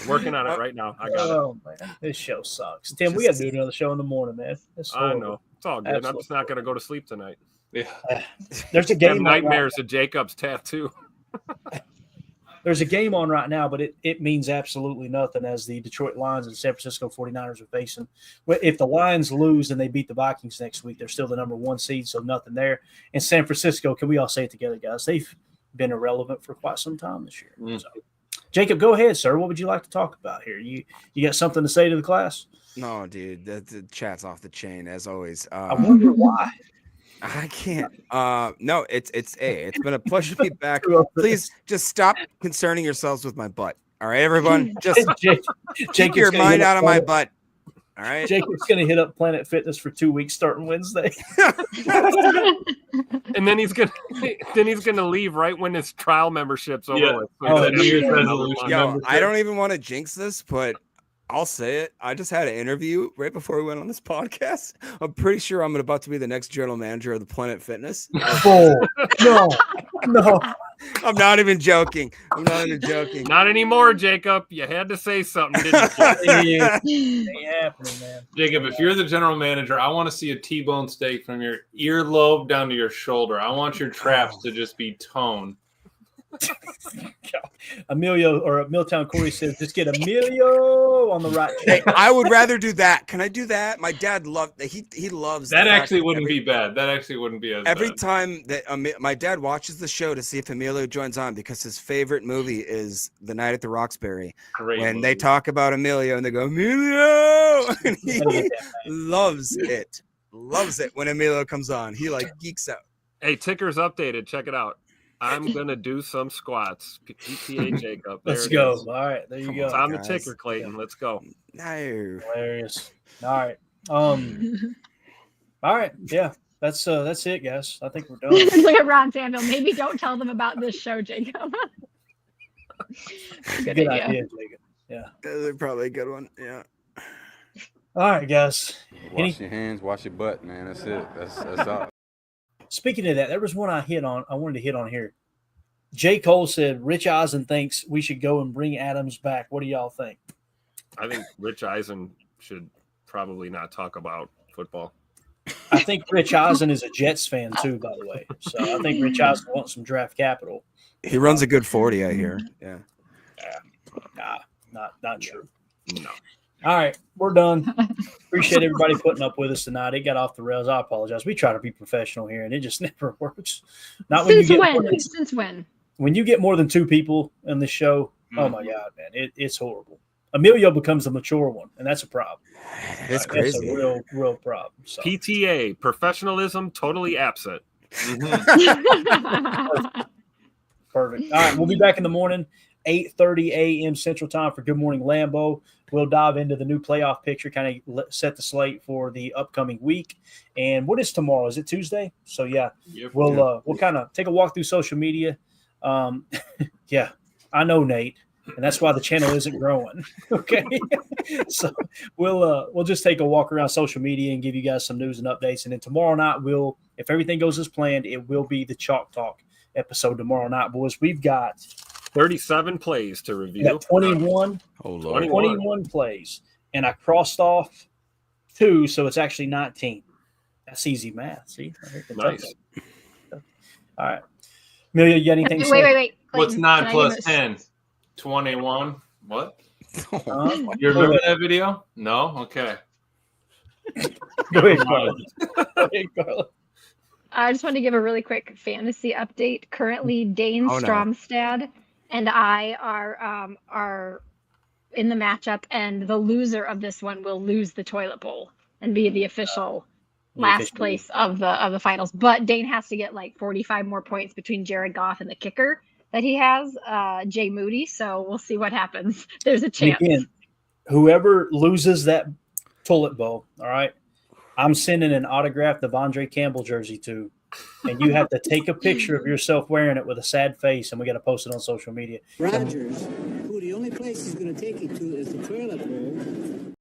Working on it right now. I got it. Oh, man. This show sucks. Tim, we got to do another show in the morning, man. I know. It's all good. Absolutely. I'm just not going to go to sleep tonight. Yeah. There's a game. Nightmares of Jacob's tattoo. There's a game on right now, but it means absolutely nothing as the Detroit Lions and San Francisco 49ers are facing. If the Lions lose and they beat the Vikings next week, they're still the number 1 seed, so nothing there. And San Francisco, can we all say it together, guys? They've been irrelevant for quite some time this year. So, Jacob, go ahead, sir. What would you like to talk about here? You got something to say to the class? No, dude, the chat's off the chain as always. I wonder why. I can't. No, it's been a pleasure to be back. Please just stop concerning yourselves with my butt. All right, everyone, just keep your mind out of my butt. All right. Jacob's going to hit up Planet Fitness for 2 weeks starting Wednesday. And then he's gonna leave right when his trial membership's over with. Yo, I don't even want to jinx this, but I'll say it. I just had an interview right before we went on this podcast. I'm pretty sure I'm about to be the next general manager of the Planet Fitness. Oh, no. I'm not even joking. Not anymore, Jacob. You had to say something, didn't you? Ain't happening, man. Jacob, if you're the general manager, I want to see a T-bone steak from your earlobe down to your shoulder. I want your traps to just be toned. Emilio or Milltown Corey says, just get Emilio on the right. Hey, I would rather do that. Can I do that? My dad loved that. He loves that. the fact Actually, wouldn't be bad. That actually wouldn't be as every bad. time that my dad watches the show to see if Emilio joins on because his favorite movie is The Night at the Roxbury. Great when movie. they talk about Emilio and they go Emilio, and he loves it. Loves it when Emilio comes on. He like geeks out. Hey, ticker's updated. Check it out. I'm gonna do some squats. PTA Jacob. There Let's it go. is. All right, there you go. It's on the guys. ticker, Clayton. Yeah. Let's go. No. Hilarious. All right. All right. Yeah. That's it, guys. I think we're done. Look at Ron Samuel. Maybe don't tell them about this show, Jacob. Good idea, Jacob. Yeah. That's probably a good one. Yeah. All right, guys. Wash your hands, wash your butt, man. That's it. That's all. Speaking of that, there was one I wanted to hit on here. J. Cole said Rich Eisen thinks we should go and bring Adams back. What do y'all think? I think Rich Eisen should probably not talk about football. I think Rich Eisen is a Jets fan too, by the way. So I think Rich Eisen wants some draft capital. He runs a good 40, I hear. Yeah. Nah, not true. No. All right, we're done. Appreciate everybody putting up with us tonight. It got off the rails. I apologize. We try to be professional here, and it just never works. Not when Since you get when? Since when? When you get more than 2 people in the show. Oh my God, man, it's horrible. Emilio becomes the mature one, and that's a problem. It's crazy. That's a real problem. So. PTA, professionalism, totally absent. Perfect. All right, we'll be back in the morning, 8:30 a.m. Central Time for Good Morning Lambeau. We'll dive into the new playoff picture, kind of set the slate for the upcoming week. And what is tomorrow? Is it Tuesday? So yeah, we'll kind of take a walk through social media. Yeah, I know, Nate, and that's why the channel isn't growing. Okay, so we'll just take a walk around social media and give you guys some news and updates. And then tomorrow night, if everything goes as planned, it will be the Chalk Talk episode tomorrow night, boys. We've got 37 plays to review. We got 21. Oh, Lord. 21 plays, and I crossed off 2, so it's actually 19. That's easy math. See, Nice. All right, Amelia, you got anything? to say? Wait. What's Clayton, 9 can I plus give 10? 21. What? Huh? You remember that video? No? Okay. Go ahead, Carla. Go ahead, Carla. I just want to give a really quick fantasy update. Currently, Dane Oh, no. Stromstad and I are in the matchup, and the loser of this one will lose the toilet bowl and be the official last place of the finals. But Dane has to get like 45 more points between Jared Goff and the kicker that he has, Jay Moody. So we'll see what happens. There's a And chance. again, whoever loses that toilet bowl, all right, I'm sending an autographed Devondre Campbell jersey to, and you have to take a picture of yourself wearing it with a sad face, and we got to post it on social media. Rogers, who the only place he's going to take you to is the toilet bowl.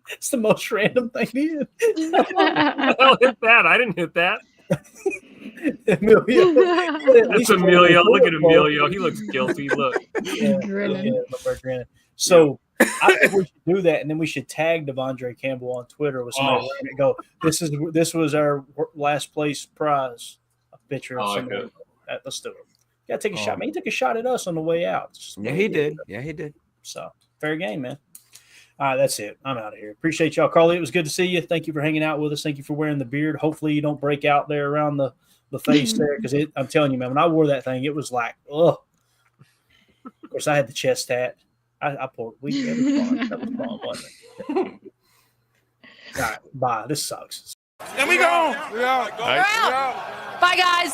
It's the most random thing he did. I'll hit that. I didn't hit that. Emilio. That's Emilio. Look at Emilio. He looks guilty. Look. Grinning. Grinning. So I think we should do that, and then we should tag Devondre Campbell on Twitter with somebody wearing it and go, this was our last place prize. A picture of somebody. Let's do it. Got to take a shot. Man, he took a shot at us on the way out. Yeah, he did. Yeah, he did. So fair game, man. All right, that's it. I'm out of here. Appreciate y'all. Carly, it was good to see you. Thank you for hanging out with us. Thank you for wearing the beard. Hopefully you don't break out there around the face there, because I'm telling you, man, when I wore that thing, it was like, ugh. Of course, I had the chest tat. I poured weed. That was fun, wasn't it? All right, bye. This sucks. And we go. Bye, guys.